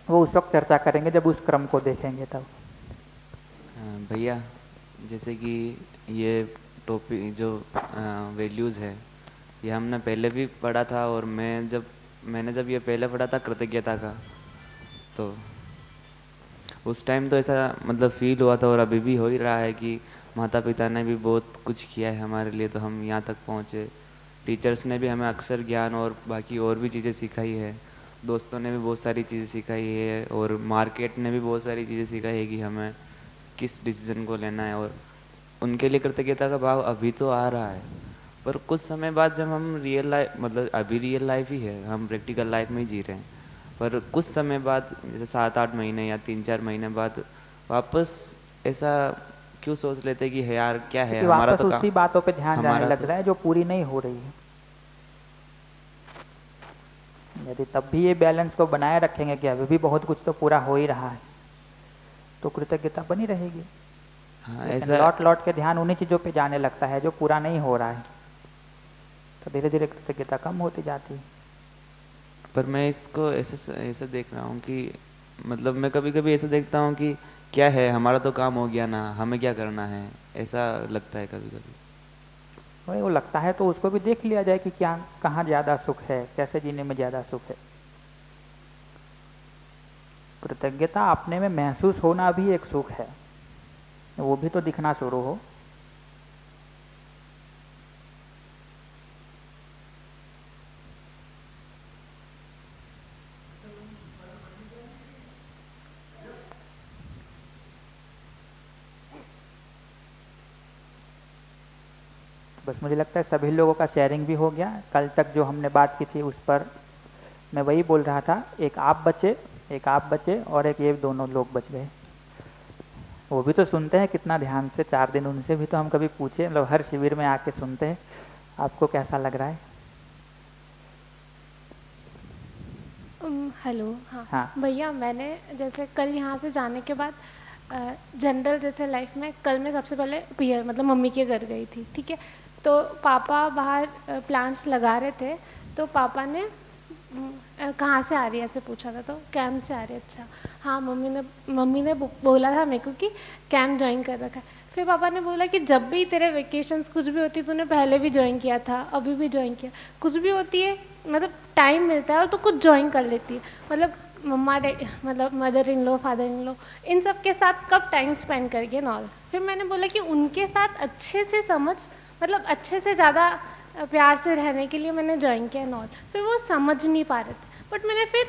[SPEAKER 1] वो उस वक्त चर्चा करेंगे जब उस क्रम को देखेंगे तब।
[SPEAKER 5] भैया जैसे कि ये टॉपिक जो वैल्यूज़ है ये हमने पहले भी पढ़ा था, और मैंने जब ये पहले पढ़ा था कृतज्ञता का, तो उस टाइम तो ऐसा मतलब फील हुआ था, और अभी भी हो ही रहा है कि माता पिता ने भी बहुत कुछ किया है हमारे लिए तो हम यहाँ तक पहुँचे। टीचर्स ने भी हमें अक्सर ज्ञान और बाकी और भी चीज़ें सिखाई है, दोस्तों ने भी बहुत सारी चीज़ें सिखाई है, और मार्केट ने भी बहुत सारी चीज़ें सिखाई है कि हमें किस डिसीज़न को लेना है। और उनके लिए कृतज्ञता का भाव अभी तो आ रहा है, पर कुछ समय बाद जब हम रियल लाइफ, मतलब अभी रियल लाइफ ही है, हम प्रैक्टिकल लाइफ में ही जी रहे हैं, पर कुछ समय बाद जैसे 7-8 महीने या 3-4 महीने बाद वापस ऐसा क्यों सोच लेते हैं कि यार क्या है हमारा
[SPEAKER 1] वापस
[SPEAKER 5] तो
[SPEAKER 1] उसी बातों पे ध्यान जाने
[SPEAKER 5] हमारा
[SPEAKER 1] लग
[SPEAKER 5] तो-
[SPEAKER 1] रहा है जो पूरी नहीं हो रही है। यदि तब भी ये बैलेंस को बनाए रखेंगे कि अभी भी बहुत कुछ तो पूरा हो ही रहा है, तो कृतज्ञता बनी रहेगी।
[SPEAKER 5] हाँ,
[SPEAKER 1] लेकिन
[SPEAKER 5] ऐसा
[SPEAKER 1] लौट लौट के ध्यान उन्हीं चीज़ों पे जाने लगता है जो पूरा नहीं हो रहा है, तो धीरे धीरे कृतज्ञता कम होती जाती है।
[SPEAKER 5] पर मैं इसको ऐसा देख रहा हूँ कि मतलब मैं कभी कभी ऐसा देखता हूँ कि क्या है हमारा तो काम हो गया ना, हमें क्या करना है, ऐसा लगता है कभी कभी।
[SPEAKER 1] वही वो लगता है तो उसको भी देख लिया जाए कि क्या कहाँ ज़्यादा सुख है, कैसे जीने में ज़्यादा सुख है। कृतज्ञता अपने में महसूस होना भी एक सुख है, वो भी तो दिखना शुरू हो। बस मुझे लगता है सभी लोगों का शेयरिंग भी हो गया। कल तक जो हमने बात की थी उस पर मैं वही बोल रहा था, एक आप बचे और एक ये दोनों लोग बच गए। वो भी तो सुनते हैं कितना ध्यान से, 4 दिन उनसे भी तो हम कभी पूछे, मतलब हर शिविर में आके सुनते हैं। आपको कैसा लग रहा है?
[SPEAKER 2] हेलो। हाँ,
[SPEAKER 1] हाँ।
[SPEAKER 2] भैया मैंने जैसे कल यहाँ से जाने के बाद जनरल जैसे लाइफ में कल मैं सबसे पहले पियर मतलब मम्मी के घर गई थी, ठीक है। तो पापा बाहर प्लांट्स लगा रहे थे, तो पापा ने कहाँ से आ रही है ऐसे पूछा था, तो कैंप से आ रही है। अच्छा हाँ, मम्मी ने बोला था मेरे को कि कैंप ज्वाइन कर रखा है। फिर पापा ने बोला कि जब भी तेरे वेकेशंस कुछ भी होती, तूने पहले भी ज्वाइन किया था, अभी भी ज्वाइन किया, कुछ भी होती है मतलब टाइम मिलता है और तो कुछ ज्वाइन कर लेती है। मतलब मतलब mother in low, father in लो, इन सब के साथ कब टाइम स्पेंड करके नॉल। फिर मैंने बोला कि उनके साथ अच्छे से मतलब अच्छे से ज़्यादा प्यार से रहने के लिए मैंने ज्वाइन किया नॉल। फिर वो समझ नहीं पा रहे थे, बट मैंने फिर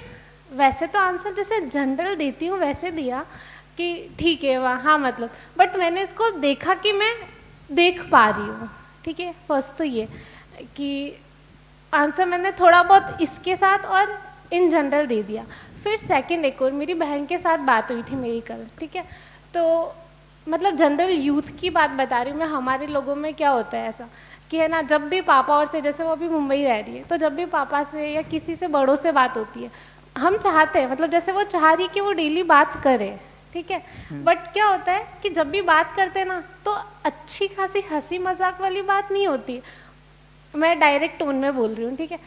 [SPEAKER 2] वैसे तो आंसर जैसे जनरल देती हूँ वैसे दिया कि ठीक है वाह, हाँ मतलब, बट मैंने इसको देखा कि मैं देख पा रही हूँ, ठीक है। फर्स्ट तो ये कि आंसर मैंने थोड़ा बहुत इसके साथ और इन जनरल दे दिया। फिर सेकंड एक और मेरी बहन के साथ बात हुई थी मेरी कल, ठीक है। तो मतलब जनरल यूथ की बात बता रही हूँ मैं। हमारे लोगों में क्या होता है ऐसा कि है ना, जब भी पापा और से, जैसे वो अभी मुंबई रह रही है, तो जब भी पापा से या किसी से बड़ों से बात होती है, हम चाहते हैं मतलब जैसे वो चाह रही है कि वो डेली बात करे, ठीक है। बट क्या होता है कि जब भी बात करते हैं ना, तो अच्छी खासी हंसी मजाक वाली बात नहीं होती। मैं डायरेक्ट टोन में बोल रही हूँ, ठीक है।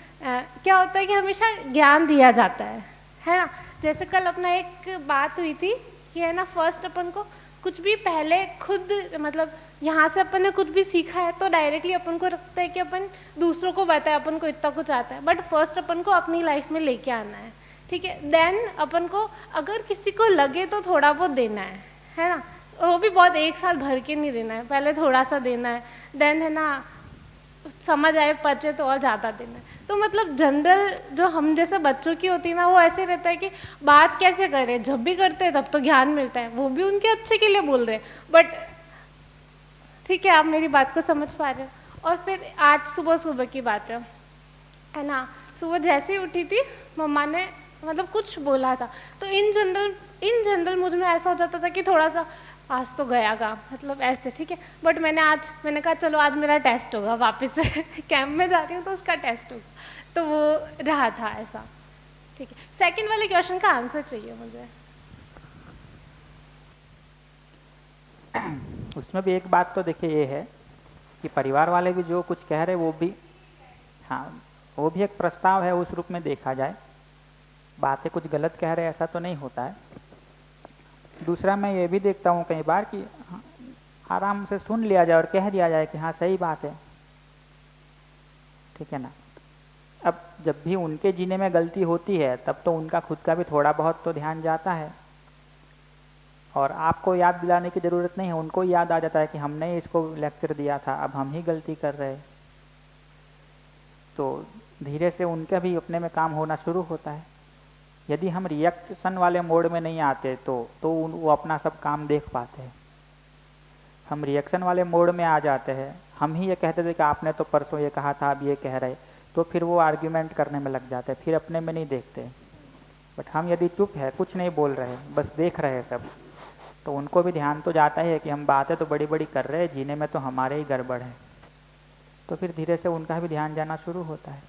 [SPEAKER 2] क्या होता है कि हमेशा ज्ञान दिया जाता है ना। जैसे कल अपना एक बात हुई थी कि है ना, फर्स्ट अपन को कुछ भी पहले खुद मतलब यहाँ से अपन ने कुछ भी सीखा है तो डायरेक्टली अपन को रखता है कि अपन दूसरों को बताए अपन को इतना कुछ आता है, बट फर्स्ट अपन को अपनी लाइफ में लेके आना है, ठीक है। देन अपन को अगर किसी को लगे तो थोड़ा बहुत देना है ना। वो भी बहुत 1 साल भर के नहीं देना है, पहले थोड़ा सा देना है, देन है ना समझ आए पचे तो और ज़्यादा देना है। तो मतलब जनरल जो हम जैसे बच्चों की होती है ना, वो ऐसे रहता है कि बात कैसे करें, जब भी करते हैं तब तो ज्ञान मिलता है, वो भी उनके अच्छे के लिए बोल रहे हैं, बट ठीक है आप मेरी बात को समझ पा रहे हो। और फिर आज सुबह की बात है ना, सुबह जैसे ही उठी थी मम्मा ने मतलब कुछ बोला था, तो इन जनरल मुझ में ऐसा हो जाता था कि थोड़ा सा आज तो गया का मतलब ऐसे, ठीक है। बट मैंने कहा चलो आज मेरा टेस्ट होगा, वापस से कैंप में जा रही हूँ तो उसका टेस्ट होगा, तो वो रहा था ऐसा, ठीक है। सेकंड वाले क्वेश्चन का आंसर चाहिए मुझे।
[SPEAKER 1] उसमें भी एक बात तो देखिए ये है कि परिवार वाले भी जो कुछ कह रहे वो भी, हाँ वो भी एक प्रस्ताव है, उस रूप में देखा जाए। बातें कुछ गलत कह रहे ऐसा तो नहीं होता है। दूसरा मैं ये भी देखता हूँ कई बार कि आराम से सुन लिया जाए और कह दिया जाए कि हाँ सही बात है, ठीक है ना। अब जब भी उनके जीने में गलती होती है तब तो उनका खुद का भी थोड़ा बहुत तो ध्यान जाता है, और आपको याद दिलाने की ज़रूरत नहीं है, उनको याद आ जाता है कि हमने इसको लेक्चर दिया था, अब हम ही गलती कर रहे हैं। तो धीरे से उनका भी अपने में काम होना शुरू होता है। यदि हम रिएक्शन वाले मोड में नहीं आते तो वो अपना सब काम देख पाते हैं। हम रिएक्शन वाले मोड में आ जाते हैं, हम ही ये कहते थे कि आपने तो परसों ये कहा था, अब ये कह रहे, तो फिर वो आर्ग्यूमेंट करने में लग जाते हैं, फिर अपने में नहीं देखते। बट हम यदि चुप है, कुछ नहीं बोल रहे, बस देख रहे हैं सब, तो उनको भी ध्यान तो जाता है कि हम बातें तो बड़ी बड़ी कर रहे हैं, जीने में तो हमारे ही गड़बड़ है। तो फिर धीरे से उनका भी ध्यान जाना शुरू होता है।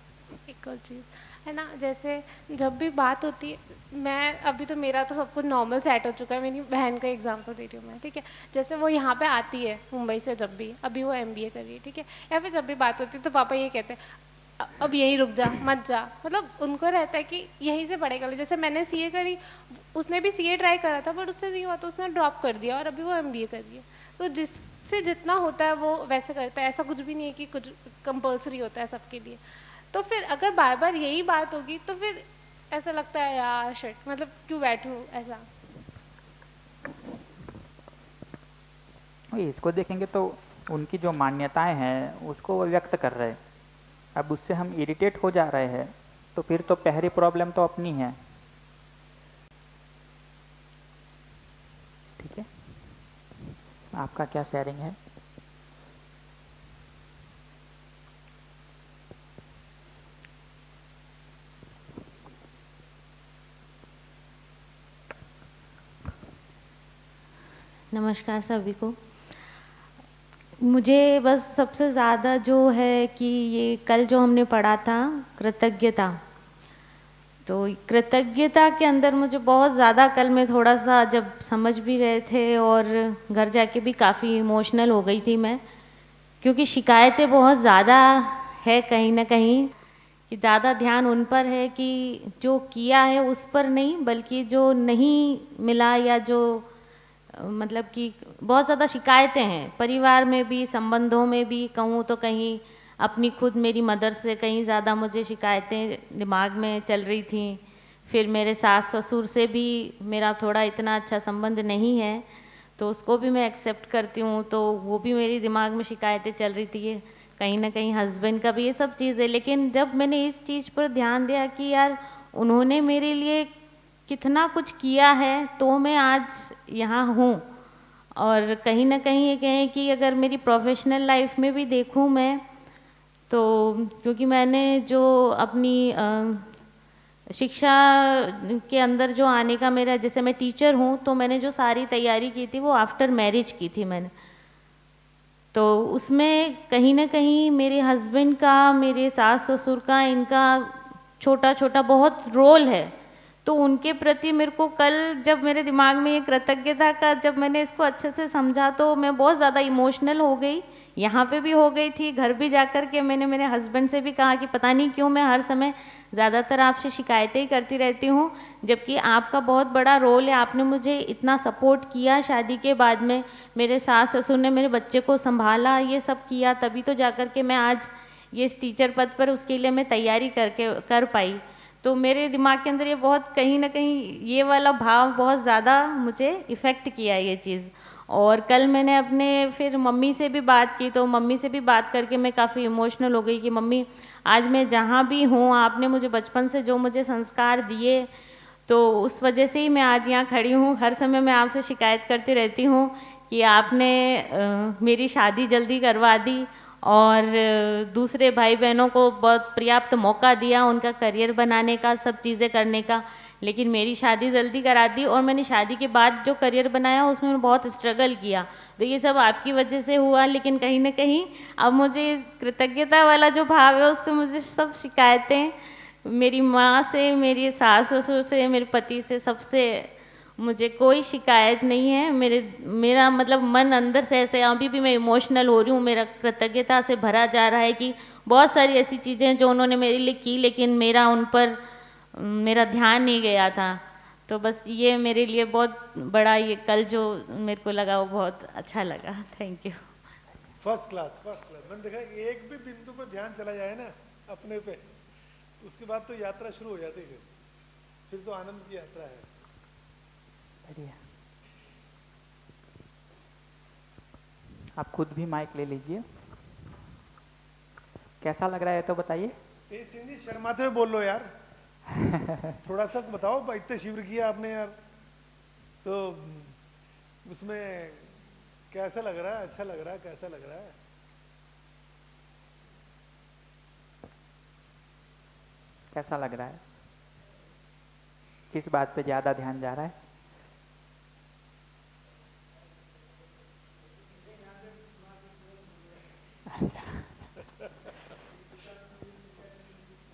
[SPEAKER 2] एक और चीज़ है ना, जैसे जब भी बात होती है, मैं अभी तो मेरा तो सब कुछ नॉर्मल सेट हो चुका है, मेरी बहन का एग्जांपल दे रही हूँ मैं, ठीक है। जैसे वो यहाँ पे आती है मुंबई से, जब भी अभी वो MBA कर रही है, ठीक है, या फिर जब भी बात होती है तो पापा ये कहते हैं अब यहीं रुक जा, मत जा, मतलब उनको रहता है कि यहीं से पढ़ेगा। जैसे मैंने CA करी, उसने भी CA ट्राई करा था बट उससे नहीं हुआ तो उसने ड्रॉप कर दिया और अभी वो MBA कर रही है। तो जिससे जितना होता है वो वैसे करता है, ऐसा कुछ भी नहीं है कि कुछ कंपल्सरी होता है सबके लिए। तो फिर अगर बार बार यही बात होगी तो फिर ऐसा लगता है यार शिट, मतलब क्यों बैठूं ऐसा।
[SPEAKER 1] वही, इसको देखेंगे तो उनकी जो मान्यताएं हैं उसको वो व्यक्त कर रहे हैं। अब उससे हम इरिटेट हो जा रहे हैं तो फिर तो पहली प्रॉब्लम तो अपनी है। ठीक है, आपका क्या शेयरिंग है?
[SPEAKER 8] नमस्कार सभी को। मुझे बस सबसे ज़्यादा जो है कि ये कल जो हमने पढ़ा था कृतज्ञता, तो कृतज्ञता के अंदर मुझे बहुत ज़्यादा कल मैं थोड़ा सा जब समझ भी रहे थे और घर जाके भी काफ़ी इमोशनल हो गई थी मैं, क्योंकि शिकायतें बहुत ज़्यादा है कहीं ना कहीं, कि ज़्यादा ध्यान उन पर है कि जो किया है उस पर नहीं, बल्कि जो नहीं मिला या जो मतलब कि बहुत ज़्यादा शिकायतें हैं परिवार में भी, संबंधों में भी कहूँ तो कहीं अपनी खुद मेरी मदर से कहीं ज़्यादा मुझे शिकायतें दिमाग में चल रही थी। फिर मेरे सास ससुर से भी मेरा थोड़ा इतना अच्छा संबंध नहीं है, तो उसको भी मैं एक्सेप्ट करती हूँ, तो वो भी मेरी दिमाग में शिकायतें चल रही थी। कहीं ना कहीं हस्बैंड का भी, ये सब चीज़ें। लेकिन जब मैंने इस चीज़ पर ध्यान दिया कि यार उन्होंने मेरे लिए कितना कुछ किया है तो मैं आज यहाँ हूँ, और कहीं ना कहीं ये कहें कि अगर मेरी प्रोफेशनल लाइफ में भी देखूँ मैं, तो क्योंकि मैंने जो अपनी शिक्षा के अंदर जो आने का मेरा, जैसे मैं टीचर हूँ, तो मैंने जो सारी तैयारी की थी वो आफ्टर मैरिज की थी मैंने। तो उसमें कहीं ना कहीं मेरे हस्बैंड का, मेरे सास ससुर का, इनका छोटा छोटा बहुत रोल है। तो उनके प्रति मेरे को कल जब मेरे दिमाग में ये कृतज्ञता का, जब मैंने इसको अच्छे से समझा, तो मैं बहुत ज़्यादा इमोशनल हो गई। यहाँ पे भी हो गई थी, घर भी जाकर के मैंने मेरे हस्बैंड से भी कहा कि पता नहीं क्यों मैं हर समय ज़्यादातर आपसे शिकायतें ही करती रहती हूँ, जबकि आपका बहुत बड़ा रोल है। आपने मुझे इतना सपोर्ट किया शादी के बाद में, मेरे सास ससुर ने मेरे बच्चे को संभाला, ये सब किया, तभी तो जाकर के मैं आज ये इस टीचर पद पर, उसके लिए मैं तैयारी कर पाई। तो मेरे दिमाग के अंदर ये बहुत कहीं ना कहीं ये वाला भाव बहुत ज़्यादा मुझे इफ़ेक्ट किया ये चीज़। और कल मैंने अपने फिर मम्मी से भी बात की, तो मम्मी से भी बात करके मैं काफ़ी इमोशनल हो गई कि मम्मी आज मैं जहाँ भी हूँ, आपने मुझे बचपन से जो मुझे संस्कार दिए, तो उस वजह से ही मैं आज यहाँ खड़ी हूँ। हर समय मैं आपसे शिकायत करती रहती हूँ कि आपने मेरी शादी जल्दी करवा दी और दूसरे भाई बहनों को बहुत पर्याप्त मौका दिया उनका करियर बनाने का, सब चीज़ें करने का, लेकिन मेरी शादी जल्दी करा दी। और मैंने शादी के बाद जो करियर बनाया उसमें मैं बहुत स्ट्रगल किया, तो ये सब आपकी वजह से हुआ। लेकिन कहीं ना कहीं अब मुझे कृतज्ञता वाला जो भाव है उससे मुझे सब शिकायतें मेरी माँ से, मेरी सास ससुर से, मेरे पति से, सबसे मुझे कोई शिकायत नहीं है। मेरा मतलब मन अंदर से ऐसे, अभी भी मैं इमोशनल हो रही हूँ, मेरा कृतज्ञता से भरा जा रहा है कि बहुत सारी ऐसी चीज़ें हैं जो उन्होंने मेरे लिए की, लेकिन मेरा उन पर मेरा ध्यान नहीं गया था। तो बस ये मेरे लिए बहुत बड़ा, ये कल जो मेरे को लगा वो बहुत अच्छा लगा। Thank you.
[SPEAKER 7] First class, first class. मैंने देखा एक भी बिंदु पर ध्यान चला जाए ना अपने पे, उसके बाद तो यात्रा शुरू हो जाती है, फिर तो आनंद की यात्रा है।
[SPEAKER 1] बढ़िया। आप खुद भी माइक ले लीजिए। कैसा लग रहा है तो बताइए।
[SPEAKER 7] सिंह जी शर्माते हुए बोल लो यार। थोड़ा सा बताओ, इतने शिविर किया आपने यार, तो उसमें कैसा लग रहा है? अच्छा लग रहा है? कैसा लग रहा है?
[SPEAKER 1] कैसा लग रहा है? किस बात पे ज्यादा ध्यान जा रहा है?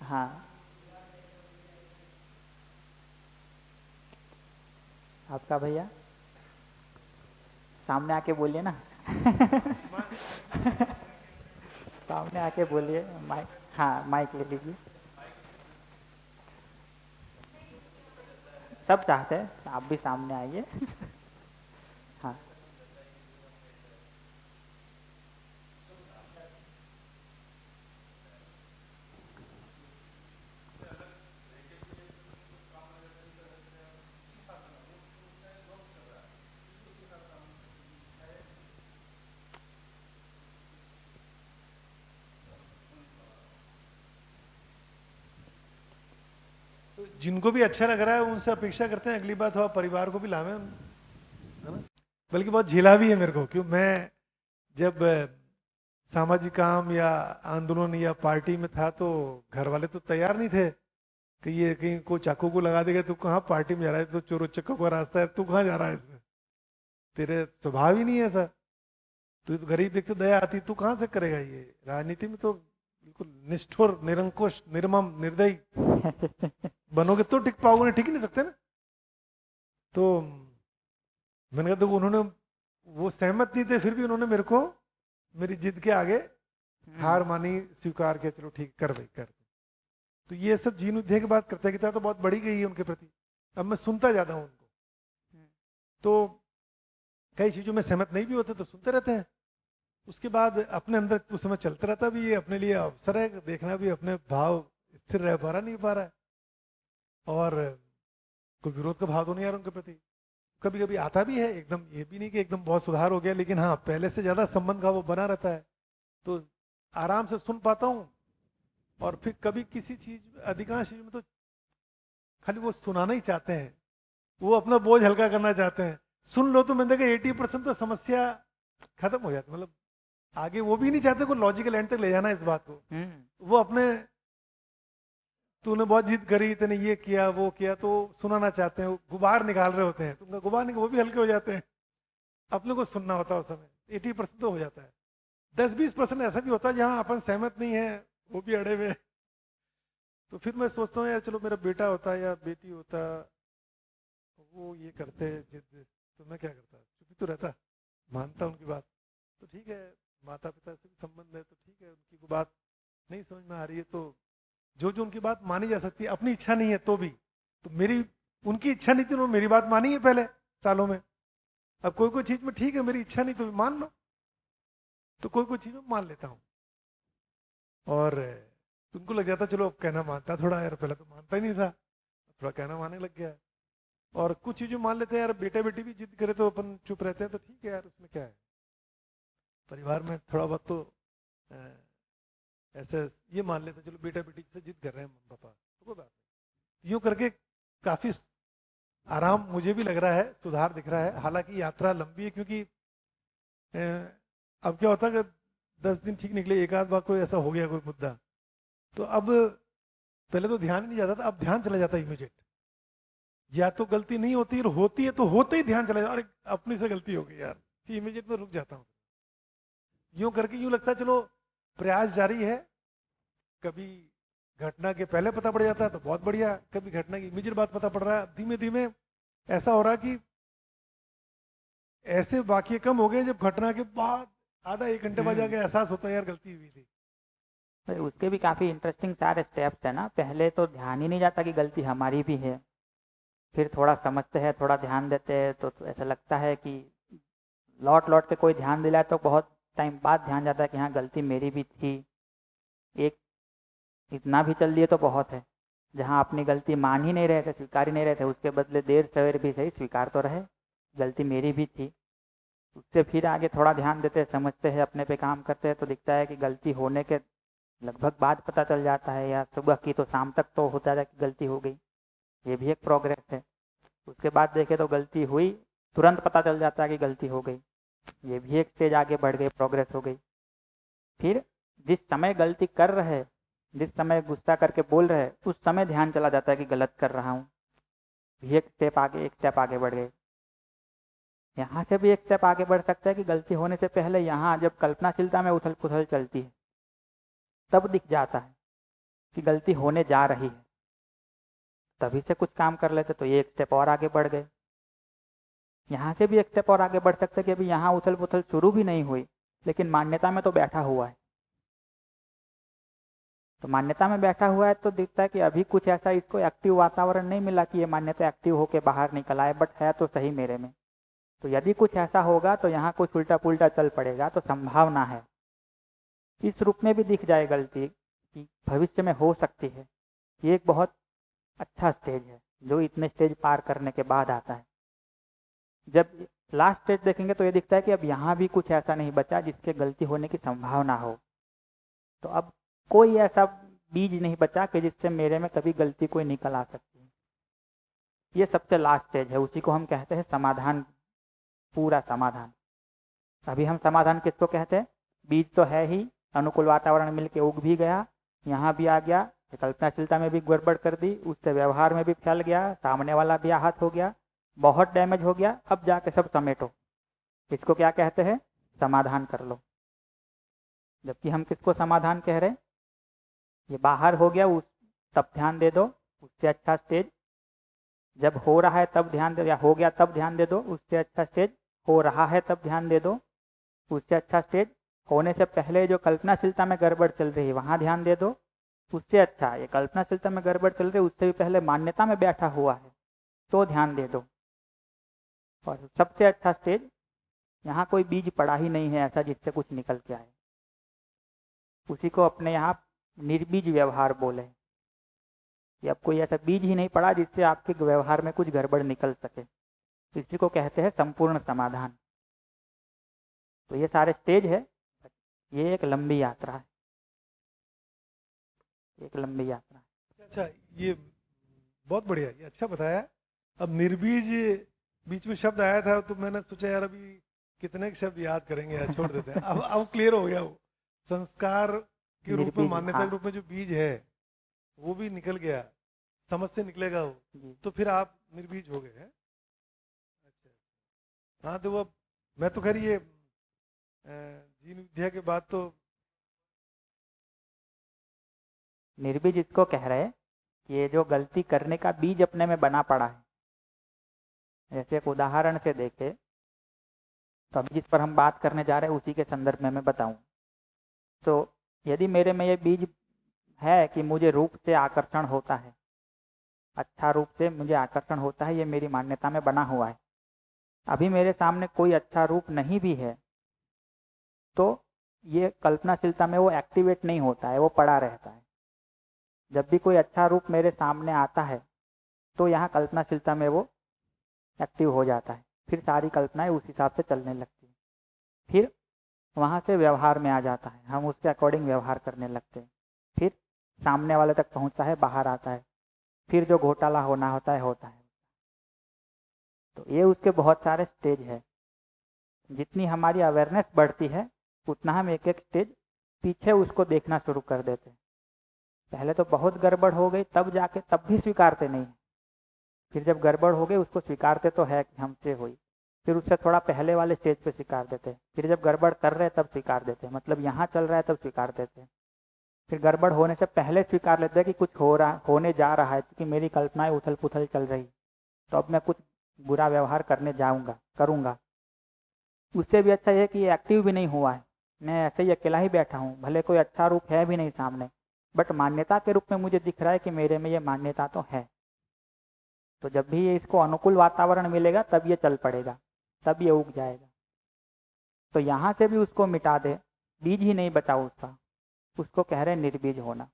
[SPEAKER 1] हाँ, आपका भैया सामने आके बोलिए ना। सामने आके बोलिए। माइक, हाँ माइक ले लीजिए। सब चाहते हैं, आप भी सामने आइए। हाँ,
[SPEAKER 7] जिनको भी अच्छा लग रहा है उनसे अपेक्षा करते हैं अगली बार थोड़ा परिवार को भी लावे, है ना। बल्कि बहुत झेला भी है मेरे को, क्यों मैं जब सामाजिक काम या आंदोलन या पार्टी में था तो घर वाले तो तैयार नहीं थे कि ये कहीं को चाकू को लगा देगा, तू कहाँ पार्टी में जा रहा है, तो चोरों चक्कों का रास्ता है, तू कहाँ जा रहा है इसमें, तेरे स्वभाव ही नहीं है ऐसा, तू तो गरीब देखते दया आती, तू कहाँ से करेगा ये राजनीति में, तो बिल्कुल निष्ठुर निरंकुश निर्मम निर्दयी बनोगे तो टिक पाओगे, नहीं टिक ही नहीं सकते ना। तो मैंने कहा, तो उन्होंने वो सहमत नहीं थे, फिर भी उन्होंने मेरे को मेरी जिद के आगे हार मानी, स्वीकार किया, चलो ठीक कर भाई कर। तो ये सब जीवन युद्ध के बाद कृतज्ञता तो बहुत बढ़ी गई है उनके प्रति, अब मैं सुनता ज्यादा हूं उनको। तो कई चीजों में सहमत नहीं भी होते तो सुनते रहते हैं, उसके बाद अपने अंदर उस समय चलता रहता भी, ये अपने लिए अवसर है देखना भी अपने भाव स्थिर रह पा रहा नहीं पा रहा है, और कोई विरोध का भाव तो नहीं आ रहा उनके प्रति। कभी कभी आता भी है, एकदम ये भी नहीं कि एकदम बहुत सुधार हो गया, लेकिन हाँ पहले से ज्यादा संबंध का वो बना रहता है, तो आराम से सुन पाता हूँ। और फिर कभी किसी चीज, अधिकांश चीज में तो खाली वो सुनाना ही चाहते हैं, वो अपना बोझ हल्का करना चाहते हैं, सुन लो तो मैंने देखा 80% तो समस्या खत्म हो जाती, मतलब आगे वो भी नहीं चाहते को लॉजिकल एंड तक ले जाना इस बात को, वो अपने तूने बहुत जिद करी, तूने ये किया वो किया, तो सुनाना चाहते हैं, गुबार निकाल रहे होते हैं, तुमका गुबार निकाल, वो भी हल्के हो जाते हैं, अपने को सुनना होता है उस समय। 80% तो हो जाता है, 10-20% ऐसा भी होता है जहाँ अपन सहमत नहीं है, वो भी अड़े हुए। तो फिर मैं सोचता हूँ यार चलो मेरा बेटा होता या बेटी होता, वो ये करते जिद, तो मैं क्या करता, चुप तो रहता, मानता उनकी बात, तो ठीक है, माता पिता से भी संबंध है तो ठीक है, उनकी बात नहीं समझ में आ रही है तो जो जो उनकी बात मानी जा सकती है, अपनी इच्छा नहीं है तो भी, तो मेरी उनकी इच्छा नहीं थी, उन्होंने मेरी बात मानी है पहले सालों में, अब कोई कोई चीज में ठीक है मेरी इच्छा नहीं तो भी मान लो, तो कोई कोई चीज में मान लेता हूँ। और उनको लग जाता चलो अब कहना मानता थोड़ा यार, पहले तो मानता ही नहीं था, थोड़ा कहना मानने लग गया। और कुछ चीजें मान लेते हैं यार, बेटा बेटी भी जिद करे तो अपन चुप रहते हैं, तो ठीक है यार उसमें क्या है, परिवार में थोड़ा बहुत तो ऐसे ये मान लेते चलो बेटा बेटी से जिद कर रहे हैं मम्मी पापा, तो कोई बात नहीं। यूँ करके काफी आराम मुझे भी लग रहा है, सुधार दिख रहा है, हालांकि यात्रा लंबी है, क्योंकि अब क्या होता है कि 10 दिन ठीक निकले, एक आध बार कोई ऐसा हो गया कोई मुद्दा, तो अब पहले तो ध्यान ही नहीं जाता था, अब ध्यान चला जाता है इमीडिएट, या तो गलती नहीं होती, होती है तो होते ही ध्यान चला जाता, अरे अपनी से गलती हो गई यार, फिर इमीडिएट में रुक जाता हूँ। यूं करके यूं लगता है चलो प्रयास जारी है, कभी घटना के पहले पता पड़ जाता है तो बहुत बढ़िया, कभी घटना की इमीडिएट बात पता पड़ रहा है, धीमे धीमे ऐसा हो रहा है कि ऐसे वाक्य कम हो गए जब घटना के बाद आधा 1 घंटे बाद जाके एहसास होता है यार गलती हुई थी।
[SPEAKER 1] तो उसके भी काफी इंटरेस्टिंग सारे स्टेप्स है ना, पहले तो ध्यान ही नहीं जाता कि गलती हमारी भी है, फिर थोड़ा समझते हैं, थोड़ा ध्यान देते हैं, तो ऐसा लगता है कि लौट लौट के कोई ध्यान दिलाए तो बहुत टाइम बाद ध्यान जाता है कि हाँ गलती मेरी भी थी। एक इतना भी चल दिए तो बहुत है, जहाँ अपनी गलती मान ही नहीं रहे थे, स्वीकार ही नहीं रहे थे, उसके बदले देर सवेर भी सही स्वीकार तो रहे गलती मेरी भी थी। उससे फिर आगे थोड़ा ध्यान देते हैं, समझते हैं, अपने पे काम करते हैं, तो दिखता है कि गलती होने के लगभग बाद पता चल जाता है, या सुबह की तो शाम तक तो होता है कि गलती हो गई, ये भी एक प्रोग्रेस है। उसके बाद देखे तो गलती हुई, तुरंत पता चल जाता है कि गलती हो गई, ये भी एक स्टेज आगे बढ़ गई, प्रोग्रेस हो गई। फिर जिस समय गलती कर रहे, जिस समय गुस्सा करके बोल रहे, उस समय ध्यान चला जाता है कि गलत कर रहा हूँ, भी एक स्टेप आगे बढ़ गए। यहाँ से भी एक स्टेप आगे बढ़ सकता है कि गलती होने से पहले यहाँ जब कल्पनाशीलता में उथल पुथल चलती है तब दिख जाता है कि गलती होने जा रही है, तभी से कुछ काम कर लेते तो ये एक स्टेप और आगे बढ़ गए। यहाँ से भी एक स्टेप और आगे बढ़ सकते कि अभी यहाँ उथल पुथल शुरू भी नहीं हुई, लेकिन मान्यता में तो बैठा हुआ है, तो मान्यता में बैठा हुआ है तो दिखता है कि अभी कुछ ऐसा इसको एक्टिव वातावरण नहीं मिला कि ये मान्यता एक्टिव होके बाहर निकल आए, बट है तो सही मेरे में। तो यदि कुछ ऐसा होगा तो यहाँ कुछ उल्टा पुल्टा चल पड़ेगा, तो संभावना है इस रूप में भी दिख जाए गलती कि भविष्य में हो सकती है। ये एक बहुत अच्छा स्टेज है जो इतने स्टेज पार करने के बाद आता है। जब लास्ट स्टेज देखेंगे तो ये दिखता है कि अब यहाँ भी कुछ ऐसा नहीं बचा जिसके गलती होने की संभावना हो, तो अब कोई ऐसा बीज नहीं बचा कि जिससे मेरे में कभी गलती कोई निकल आ सकती है। ये सबसे लास्ट स्टेज है, उसी को हम कहते हैं समाधान, पूरा समाधान। अभी हम समाधान किसको कहते हैं? बीज तो है ही, अनुकूल वातावरण मिलके उग भी गया, यहाँ भी आ गया, कल्पनाशीलता में भी गड़बड़ कर दी, उससे व्यवहार में भी फैल गया, सामने वाला भी आहत हो गया, बहुत डैमेज हो गया, अब जाके सब समेटो, इसको क्या कहते हैं? समाधान कर लो। जबकि हम किसको समाधान कह रहे हैं? ये बाहर हो गया, उस तब ध्यान दे दो, उससे अच्छा स्टेज जब हो रहा है तब ध्यान दे, या हो गया तब ध्यान दे दो, उससे अच्छा स्टेज हो रहा है तब ध्यान दे दो, उससे अच्छा स्टेज होने से पहले जो कल्पनाशीलता में गड़बड़ चल रही है वहां ध्यान दे दो, उससे अच्छा ये कल्पनाशीलता में गड़बड़ चल रही है उससे भी पहले मान्यता में बैठा हुआ है तो ध्यान दे दो। और सबसे अच्छा स्टेज, यहाँ कोई बीज पड़ा ही नहीं है ऐसा जिससे कुछ निकल के आए, उसी को अपने यहाँ निर्बीज व्यवहार बोले कि अब कोई ऐसा बीज ही नहीं पड़ा जिससे आपके व्यवहार में कुछ गड़बड़ निकल सके, इसी को कहते हैं संपूर्ण समाधान। तो ये सारे स्टेज है, ये एक लंबी यात्रा है, एक लंबी यात्रा है।
[SPEAKER 7] अच्छा, ये बहुत बढ़िया, ये अच्छा बताया। अब निर्बीज बीच में शब्द आया था तो मैंने सोचा यार अभी कितने शब्द याद करेंगे यार, छोड़ देते हैं। अब क्लियर हो गया, वो संस्कार के रूप में,
[SPEAKER 1] निर्बीज,
[SPEAKER 7] मान्यता
[SPEAKER 1] हाँ।
[SPEAKER 7] के रूप में जो बीज है वो भी निकल गया, समझ से निकलेगा वो,
[SPEAKER 1] जी।
[SPEAKER 7] तो फिर आप निर्बीज हो गए हैं। अच्छा, हाँ, तो वो मैं तो खैर ये जीन विद्या के बाद तो
[SPEAKER 1] निर्बीज इसको कह रहे हैं कि ये जो गलती करने का बीज अपने में बना पड़ा है। जैसे एक उदाहरण से देखे तो अब जिस पर हम बात करने जा रहे हैं उसी के संदर्भ में मैं बताऊं, तो यदि मेरे में ये बीज है कि मुझे रूप से आकर्षण होता है, अच्छा रूप से मुझे आकर्षण होता है, ये मेरी मान्यता में बना हुआ है, अभी मेरे सामने कोई अच्छा रूप नहीं भी है तो ये कल्पनाशीलता में वो एक्टिवेट नहीं होता है, वो पड़ा रहता है। जब भी कोई अच्छा रूप मेरे सामने आता है तो यहाँ कल्पनाशीलता में वो एक्टिव हो जाता है, फिर सारी कल्पनाएं उस हिसाब से चलने लगती है, फिर वहाँ से व्यवहार में आ जाता है, हम उसके अकॉर्डिंग व्यवहार करने लगते हैं, फिर सामने वाले तक पहुँचता है, बाहर आता है, फिर जो घोटाला होना होता है होता है। तो ये उसके बहुत सारे स्टेज है। जितनी हमारी अवेयरनेस बढ़ती है उतना हम एक एक स्टेज पीछे उसको देखना शुरू कर देते हैं। पहले तो बहुत गड़बड़ हो गई तब जाके, तब भी स्वीकारते नहीं, फिर जब गड़बड़ हो गई उसको स्वीकारते तो है कि हमसे हुई, फिर उससे थोड़ा पहले वाले स्टेज पे स्वीकार देते हैं, फिर जब गड़बड़ कर रहे तब स्वीकार देते हैं, मतलब यहाँ चल रहा है तब स्वीकार देते हैं, फिर गड़बड़ होने से पहले स्वीकार लेते हैं कि कुछ होने जा रहा है, क्योंकि मेरी कल्पनाएं उथल पुथल चल रही, तो अब मैं कुछ बुरा व्यवहार करने करूँगा। उससे भी अच्छा ये कि ये एक्टिव भी नहीं हुआ है, मैं ऐसे ही अकेला ही बैठा हूँ, भले कोई अच्छा रूप है भी नहीं सामने, बट मान्यता के रूप में मुझे दिख रहा है कि मेरे में ये मान्यता तो है। तो जब भी ये इसको अनुकूल वातावरण मिलेगा तब ये चल पड़ेगा, तब ये उग जाएगा। तो यहाँ से भी उसको मिटा दे, बीज ही नहीं बचा उसको कह रहे निर्बीज होना।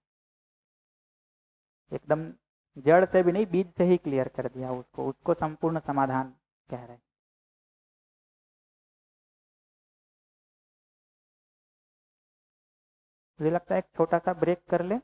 [SPEAKER 1] एकदम जड़ से भी नहीं, बीज से ही क्लियर कर दिया उसको संपूर्ण समाधान कह रहे। मुझे लगता है एक छोटा सा ब्रेक कर ले।